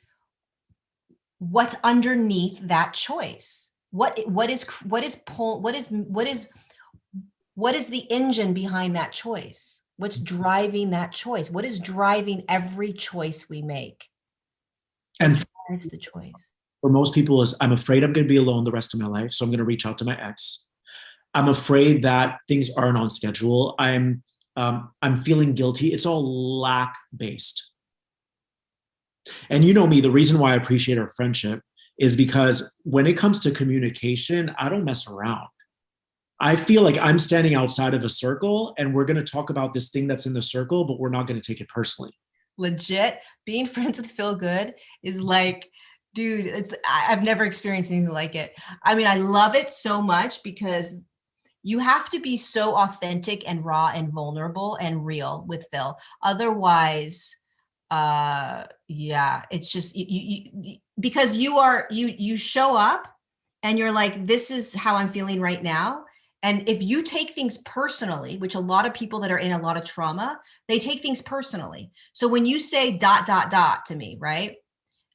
what's underneath that choice. What is the engine behind that choice? What's driving that choice? What is driving every choice we make? And drives the choice. For most people is, I'm afraid I'm going to be alone the rest of my life, so I'm going to reach out to my ex. I'm afraid that things aren't on schedule. I'm feeling guilty. It's all lack based. And you know me, the reason why I appreciate our friendship is because when it comes to communication, I don't mess around. I feel like I'm standing outside of a circle and we're going to talk about this thing that's in the circle, but we're not going to take it personally. Legit, being friends with Feel Good is like, dude, I've never experienced anything like it. I mean, I love it so much because you have to be so authentic and raw and vulnerable and real with Phil. Otherwise, it's just because you show up and you're like, this is how I'm feeling right now. And if you take things personally, which a lot of people that are in a lot of trauma, they take things personally. So when you say ... to me, right?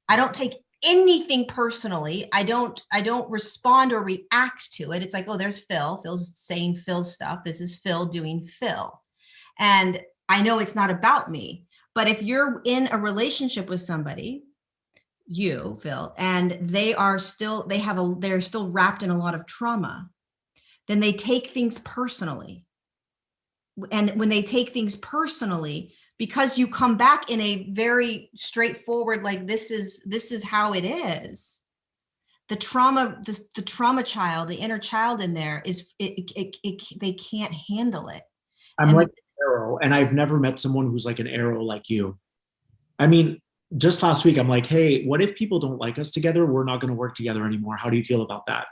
I don't take anything personally. I don't respond or react to it. It's like, oh, there's Phil. Phil's saying Phil stuff. This is Phil doing Phil. And I know it's not about me. But if you're in a relationship with somebody, you, Phil, and they're still wrapped in a lot of trauma, then they take things personally. And when they take things personally, because you come back in a very straightforward, like this is how it is. The trauma child, the inner child in there they can't handle it. I'm like an arrow, and I've never met someone who's like an arrow like you. I mean, just last week, I'm like, hey, what if people don't like us together? We're not going to work together anymore. How do you feel about that?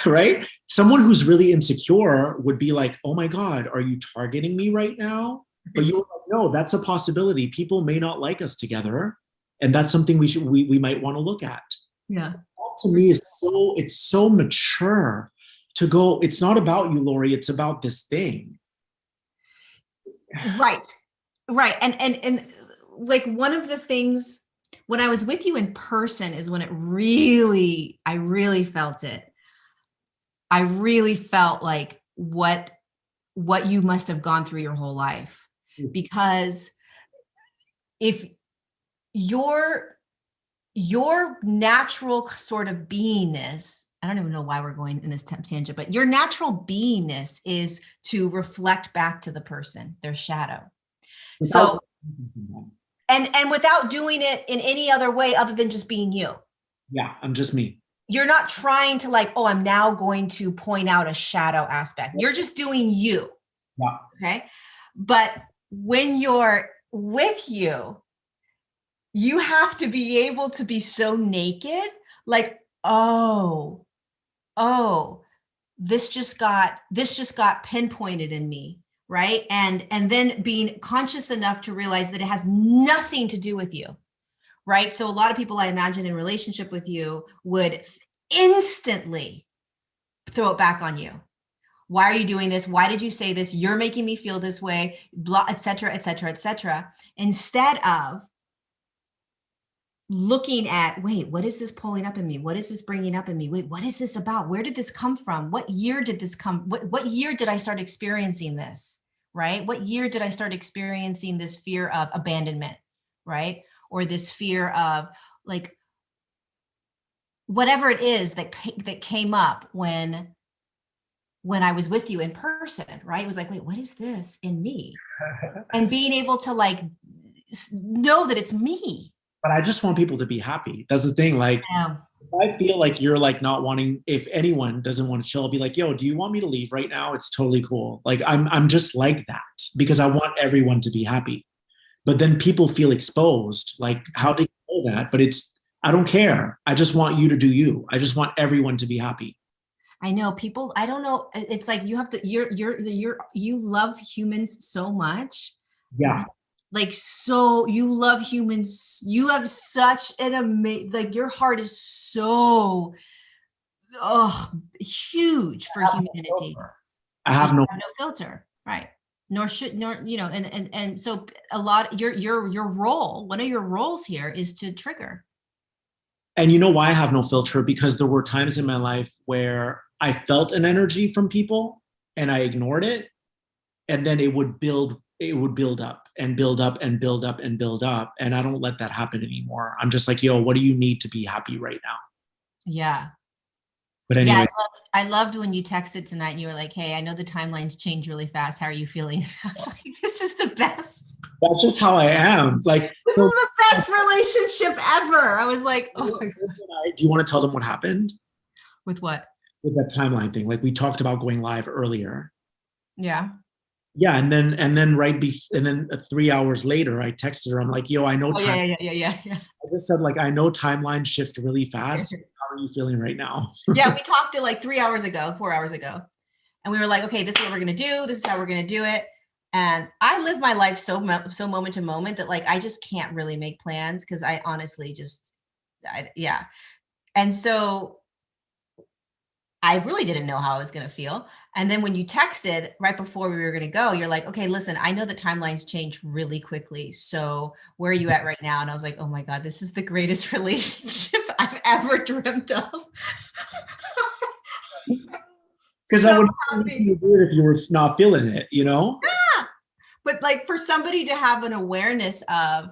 Right? Someone who's really insecure would be like, oh my God, are you targeting me right now? But you're like, no, that's a possibility. People may not like us together. And that's something we might want to look at. Yeah. That to me it's so mature to go, it's not about you, Lorie, it's about this thing. Right. And like one of the things when I was with you in person is when I really felt it. I really felt like what you must have gone through your whole life, because if your natural sort of beingness, I don't even know why we're going in this tangent, but your natural beingness is to reflect back to the person, their shadow. So, and without doing it in any other way other than just being you. Yeah, I'm just me. you're not trying to like, oh, I'm now going to point out a shadow aspect. You're just doing you. Yeah. Okay. But when you're with you, you have to be able to be so naked, like, oh, this just got pinpointed in me, right? And then being conscious enough to realize that it has nothing to do with you, right? So a lot of people I imagine in relationship with you would instantly throw it back on you. Why are you doing this? Why did you say this? You're making me feel this way, blah, et cetera, et cetera, et cetera. Instead of looking at, wait, what is this pulling up in me? What is this bringing up in me? Wait, what is this about? Where did this come from? What year did this come? What year did I start experiencing this, right? What year did I start experiencing this fear of abandonment, right? Or this fear of like, whatever it is that came up when I was with you in person, right? It was like, wait, what is this in me? And being able to like know that it's me. But I just want people to be happy. That's the thing. Like, Yeah. if I feel like you're like not wanting, if anyone doesn't want to chill, I'll be like, yo, do you want me to leave right now? It's totally cool. Like, I'm just like that because I want everyone to be happy. But then people feel exposed. Like, how do you know that? But I don't care. I just want you to do you. I just want everyone to be happy. I know people, I don't know. It's like you have to, you love humans so much. Yeah. Like, so you love humans. You have such an amazing, like your heart is so huge for humanity. I have no filter, right? Nor, you know, and so a lot, your role, one of your roles here is to trigger. And you know why I have no filter? Because there were times in my life where I felt an energy from people and I ignored it. And then it would build up and build up and build up and build up. And I don't let that happen anymore. I'm just like, yo, what do you need to be happy right now? Yeah. But anyway. Yeah, I loved when you texted tonight and you were like, hey, I know the timelines change really fast. How are you feeling? I was like, this is the best. That's just how I am. Like, this is the best relationship ever. I was like, oh my God. Do you want to tell them what happened? With what? With that timeline thing. Like we talked about going live earlier. Yeah. Yeah. And then and then 3 hours later, I texted her. I'm like, yo, I know Yeah. I just said, like, I know timelines shift really fast. How are you feeling right now? Yeah, we talked it like 4 hours ago. And we were like, okay, this is what we're going to do. This is how we're going to do it. And I live my life so moment to moment that like, I just can't really make plans because I honestly just, yeah. And so I really didn't know how I was going to feel. And then when you texted right before we were going to go, you're like, okay, listen, I know the timelines change really quickly. So where are you at right now? And I was like, oh my God, this is the greatest relationship I've ever dreamt of. Because I would do it if you were not feeling it, you know? Yeah. But like for somebody to have an awareness of,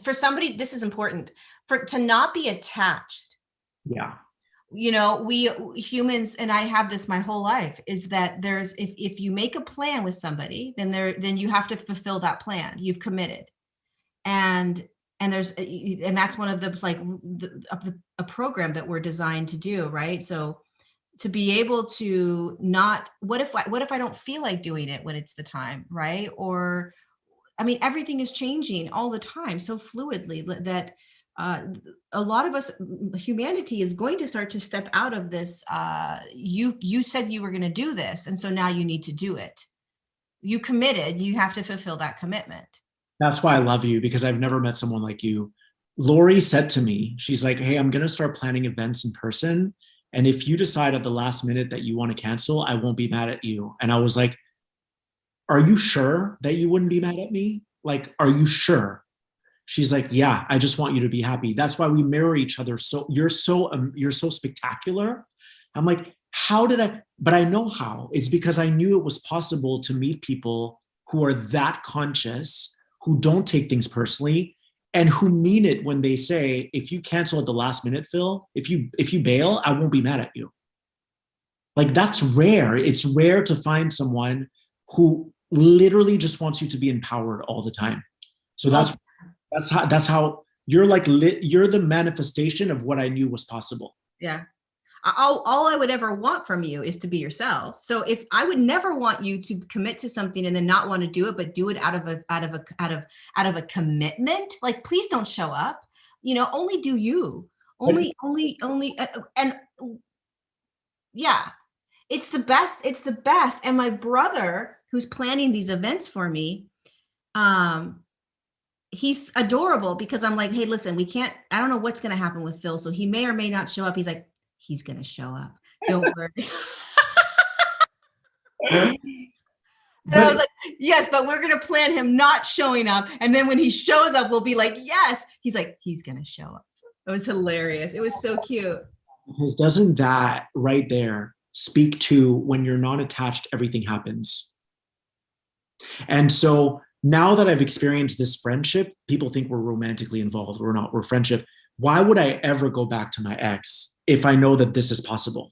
for somebody, this is important, to not be attached. Yeah. You know, we humans, and I have this my whole life, is that there's, if you make a plan with somebody, then you have to fulfill that plan. You've committed. And that's one of the, like a program that we're designed to do. Right. So to be able to not, what if I don't feel like doing it when it's the time, right? Or, I mean, everything is changing all the time so fluidly that a lot of us, humanity is going to start to step out of this. You said you were going to do this, and so now you need to do it. You committed, you have to fulfill that commitment. That's why I love you, because I've never met someone like you. Lorie said to me, she's like, hey, I'm going to start planning events in person. And if you decide at the last minute that you want to cancel, I won't be mad at you. And I was like, are you sure that you wouldn't be mad at me? Like, are you sure? She's like, yeah, I just want you to be happy. That's why we mirror each other. So you're so spectacular. I'm like, how did I? But I know how. It's because I knew it was possible to meet people who are that conscious, who don't take things personally, and who mean it when they say, if you cancel at the last minute, Phil, if you bail, I won't be mad at you. Like, that's rare. It's rare to find someone who literally just wants you to be empowered all the time. So that's how you're like, you're the manifestation of what I knew was possible. Yeah. All I would ever want from you is to be yourself. So if I would never want you to commit to something and then not want to do it, but do it out of a commitment, like, please don't show up, only do you, only, and yeah, it's the best. It's the best. And my brother, who's planning these events for me, he's adorable, because I'm like, hey, listen, I don't know what's going to happen with Phil. So he may or may not show up. He's like, he's going to show up. Don't worry. And I was like, yes, but we're going to plan him not showing up. And then when he shows up, we'll be like, yes. He's like, he's going to show up. It was hilarious. It was so cute. Because doesn't that right there speak to when you're not attached, everything happens. And so now that I've experienced this friendship, people think we're romantically involved. We're not, we're friendship. Why would I ever go back to my ex if I know that this is possible?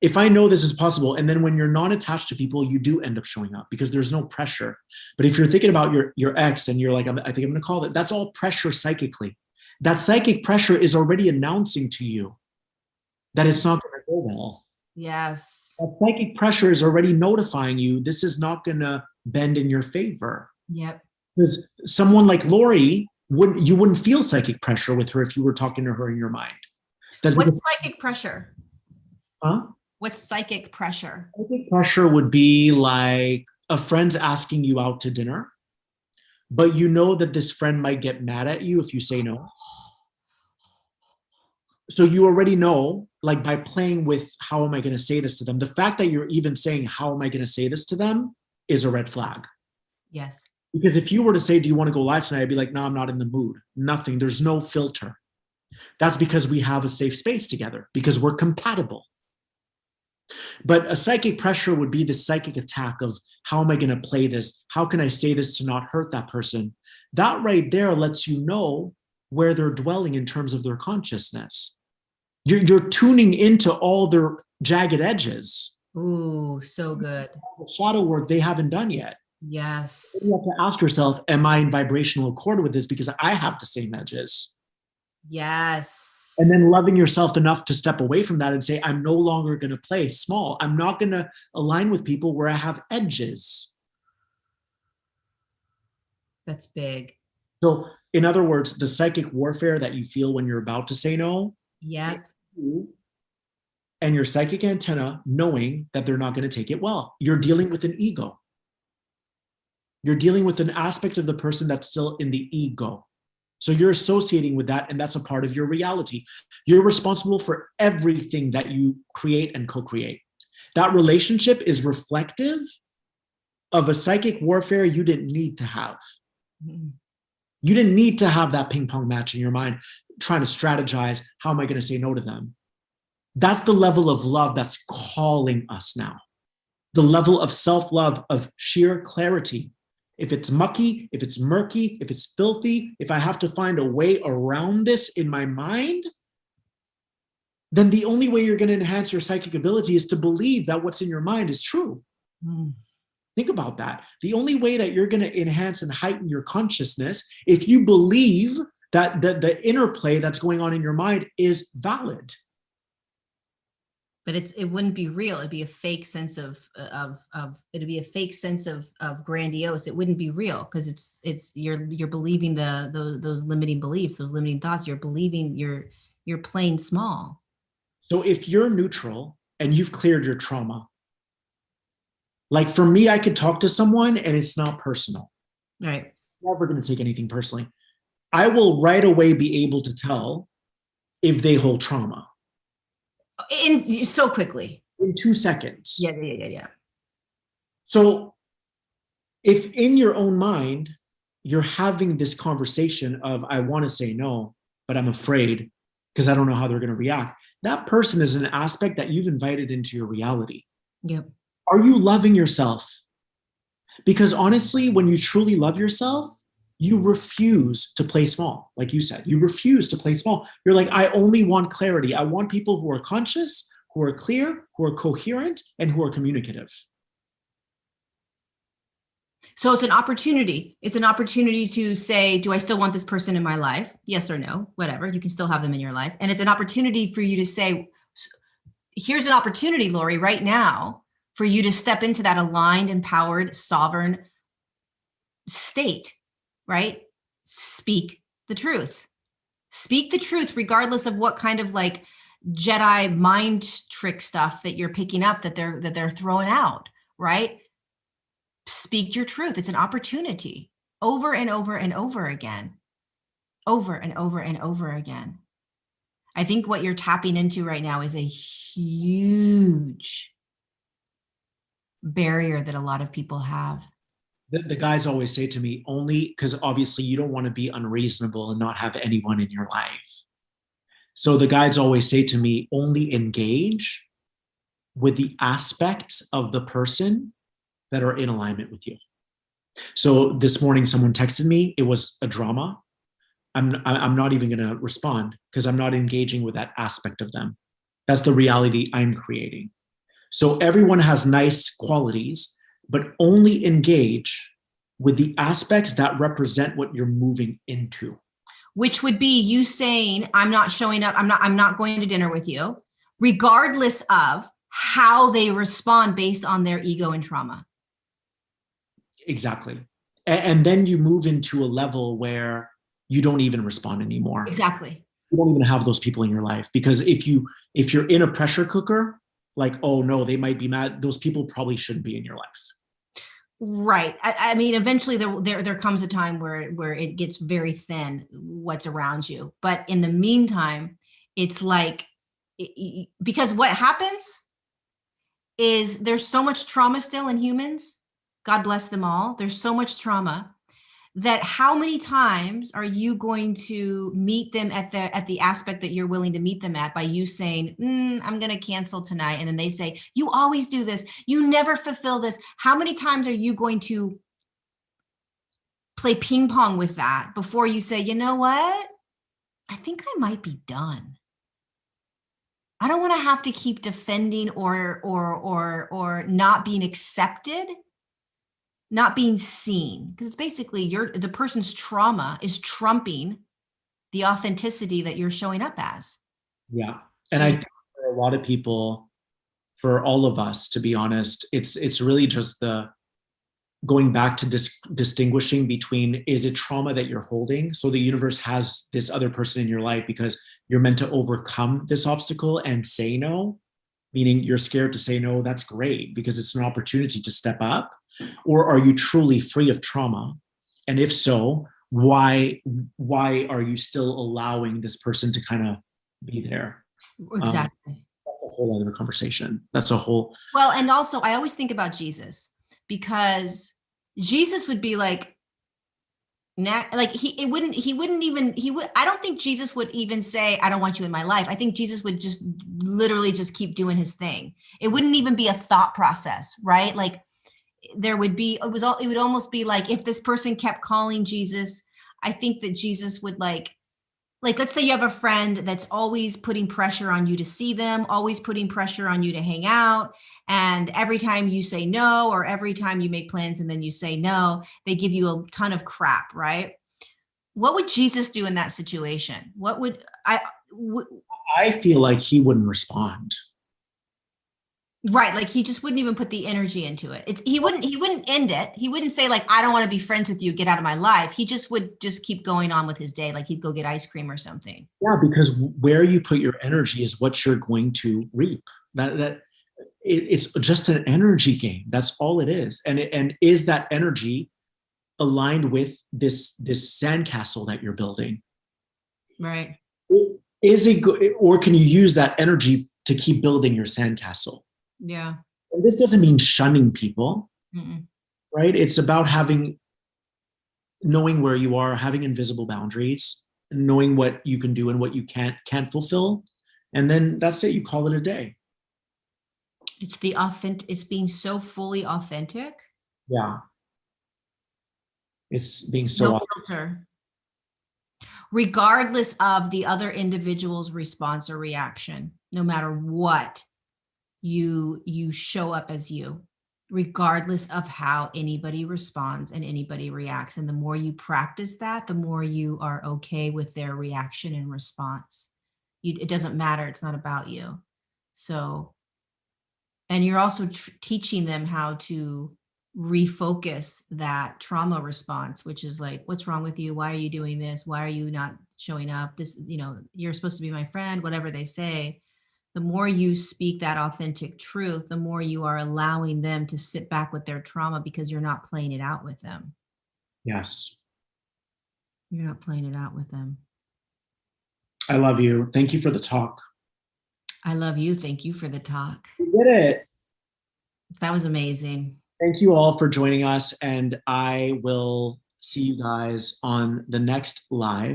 If I know this is possible, and then when you're not attached to people, you do end up showing up because there's no pressure. But if you're thinking about your ex and you're like, I think I'm going to call it, that's all pressure psychically. That psychic pressure is already announcing to you that it's not going to go well. Yes. That psychic pressure is already notifying you this is not going to bend in your favor. Yep. Because someone like Lorie, you wouldn't feel psychic pressure with her if you were talking to her in your mind. What's psychic pressure? Huh? What's psychic pressure? Psychic pressure would be like a friend's asking you out to dinner, but you know that this friend might get mad at you if you say no. So you already know, like, by playing with how am I going to say this to them, the fact that you're even saying how am I going to say this to them is a red flag. Yes. Because if you were to say, do you want to go live tonight? I'd be like, no, I'm not in the mood. Nothing. There's no filter. That's because we have a safe space together, because we're compatible. But a psychic pressure would be the psychic attack of how am I going to play this? How can I say this to not hurt that person? That right there lets you know where they're dwelling in terms of their consciousness. You're tuning into all their jagged edges. Ooh, so good. The shadow work they haven't done yet. Yes. You have to ask yourself, am I in vibrational accord with this? Because I have the same edges. Yes. And then loving yourself enough to step away from that and say, I'm no longer going to play small. I'm not going to align with people where I have edges. That's big. So in other words, the psychic warfare that you feel when you're about to say no. Yeah. And your psychic antenna knowing that they're not going to take it well. You're dealing with an ego. You're dealing with an aspect of the person that's still in the ego. So you're associating with that, and that's a part of your reality. You're responsible for everything that you create and co-create. That relationship is reflective of a psychic warfare you didn't need to have. Mm-hmm. You didn't need to have that ping pong match in your mind, trying to strategize, how am I going to say no to them? That's the level of love that's calling us now. The level of self-love, of sheer clarity. If it's mucky, if it's murky, if it's filthy, if I have to find a way around this in my mind, then the only way you're going to enhance your psychic ability is to believe that what's in your mind is true. Mm. Think about that. The only way that you're going to enhance and heighten your consciousness, if you believe that the interplay that's going on in your mind is valid. But it wouldn't be real. It'd be a fake sense of grandiose. It wouldn't be real because you're believing those limiting beliefs, those limiting thoughts. You're believing you're playing small. So if you're neutral and you've cleared your trauma, like for me, I could talk to someone and it's not personal. Right. I'm never going to take anything personally. I will right away be able to tell if they hold trauma. So quickly. In 2 seconds. Yeah. So if in your own mind, you're having this conversation of, I want to say no, but I'm afraid because I don't know how they're going to react. That person is an aspect that you've invited into your reality. Yep. Are you loving yourself? Because honestly, when you truly love yourself, you refuse to play small. Like you said, you refuse to play small. You're like, I only want clarity. I want people who are conscious, who are clear, who are coherent, and who are communicative. So it's an opportunity. It's an opportunity to say, do I still want this person in my life? Yes or no, whatever. You can still have them in your life. And it's an opportunity for you to say, here's an opportunity, Lorie, right now for you to step into that aligned, empowered, sovereign state, right? Speak the truth. Speak the truth, regardless of what kind of like Jedi mind trick stuff that you're picking up that they're throwing out, right? Speak your truth. It's an opportunity over and over and over again, over and over and over again. I think what you're tapping into right now is a huge barrier that a lot of people have. The guys always say to me, only because obviously you don't want to be unreasonable and not have anyone in your life. So the guys always say to me, only engage with the aspects of the person that are in alignment with you. So this morning, someone texted me. It was a drama. I'm not even going to respond because I'm not engaging with that aspect of them. That's the reality I'm creating. So everyone has nice qualities, but only engage with the aspects that represent what you're moving into. Which would be you saying, I'm not showing up. I'm not going to dinner with you, regardless of how they respond based on their ego and trauma. Exactly. And then you move into a level where you don't even respond anymore. Exactly. You don't even have those people in your life, because if you're in a pressure cooker, like, oh no, they might be mad, those people probably shouldn't be in your life. Right. I mean, eventually there comes a time where it gets very thin, what's around you. But in the meantime, it's like, because what happens is there's so much trauma still in humans. God bless them all. There's so much trauma that how many times are you going to meet them at the aspect that you're willing to meet them at by you saying, I'm going to cancel tonight. And then they say, you always do this. You never fulfill this. How many times are you going to play ping pong with that before you say, you know what? I think I might be done. I don't want to have to keep defending or not being accepted, not being seen, because it's basically the person's trauma is trumping the authenticity that you're showing up as. Yeah. And I think for a lot of people, for all of us, to be honest, it's really just the going back to distinguishing between, is it trauma that you're holding? So the universe has this other person in your life because you're meant to overcome this obstacle and say no, meaning you're scared to say no. That's great because it's an opportunity to step up. Or are you truly free of trauma? And if so, why are you still allowing this person to kind of be there? Exactly. That's a whole other conversation. That's a whole. Well, and also I always think about Jesus, because Jesus would be like, like I don't think Jesus would even say, I don't want you in my life. I think Jesus would just literally just keep doing his thing. It wouldn't even be a thought process, right? Like it would almost be like if this person kept calling Jesus, I think that Jesus would like, let's say you have a friend that's always putting pressure on you to see them, always putting pressure on you to hang out. And every time you say no, or every time you make plans and then you say no, they give you a ton of crap, right? What would Jesus do in that situation? I feel like he wouldn't respond. Right. Like he just wouldn't even put the energy into it. He wouldn't end it. He wouldn't say like, I don't want to be friends with you. Get out of my life. He just would just keep going on with his day. Like he'd go get ice cream or something. Yeah, because where you put your energy is what you're going to reap. It's just an energy game. That's all it is. And is that energy aligned with this sandcastle that you're building? Right. Is it good, or can you use that energy to keep building your sandcastle? Yeah. And this doesn't mean shunning people, Mm-mm. right? It's about knowing where you are, having invisible boundaries, knowing what you can do and what you can't fulfill. And then that's it. You call it a day. It's it's being so fully authentic. Yeah. It's being so No filter. Regardless of the other individual's response or reaction, no matter what, you show up as you. regardless of how anybody responds and anybody reacts. And the more you practice that, the more you are okay with their reaction and response. It doesn't matter. It's not about you. So, and you're also teaching them how to refocus that trauma response, which is like, what's wrong with you? Why are you doing this? Why are you not showing up? This, you're supposed to be my friend, whatever they say. The more you speak that authentic truth, the more you are allowing them to sit back with their trauma, because you're not playing it out with them. Yes. You're not playing it out with them. I love you. Thank you for the talk. I love you. Thank you for the talk. You did it. That was amazing. Thank you all for joining us, and I will see you guys on the next live.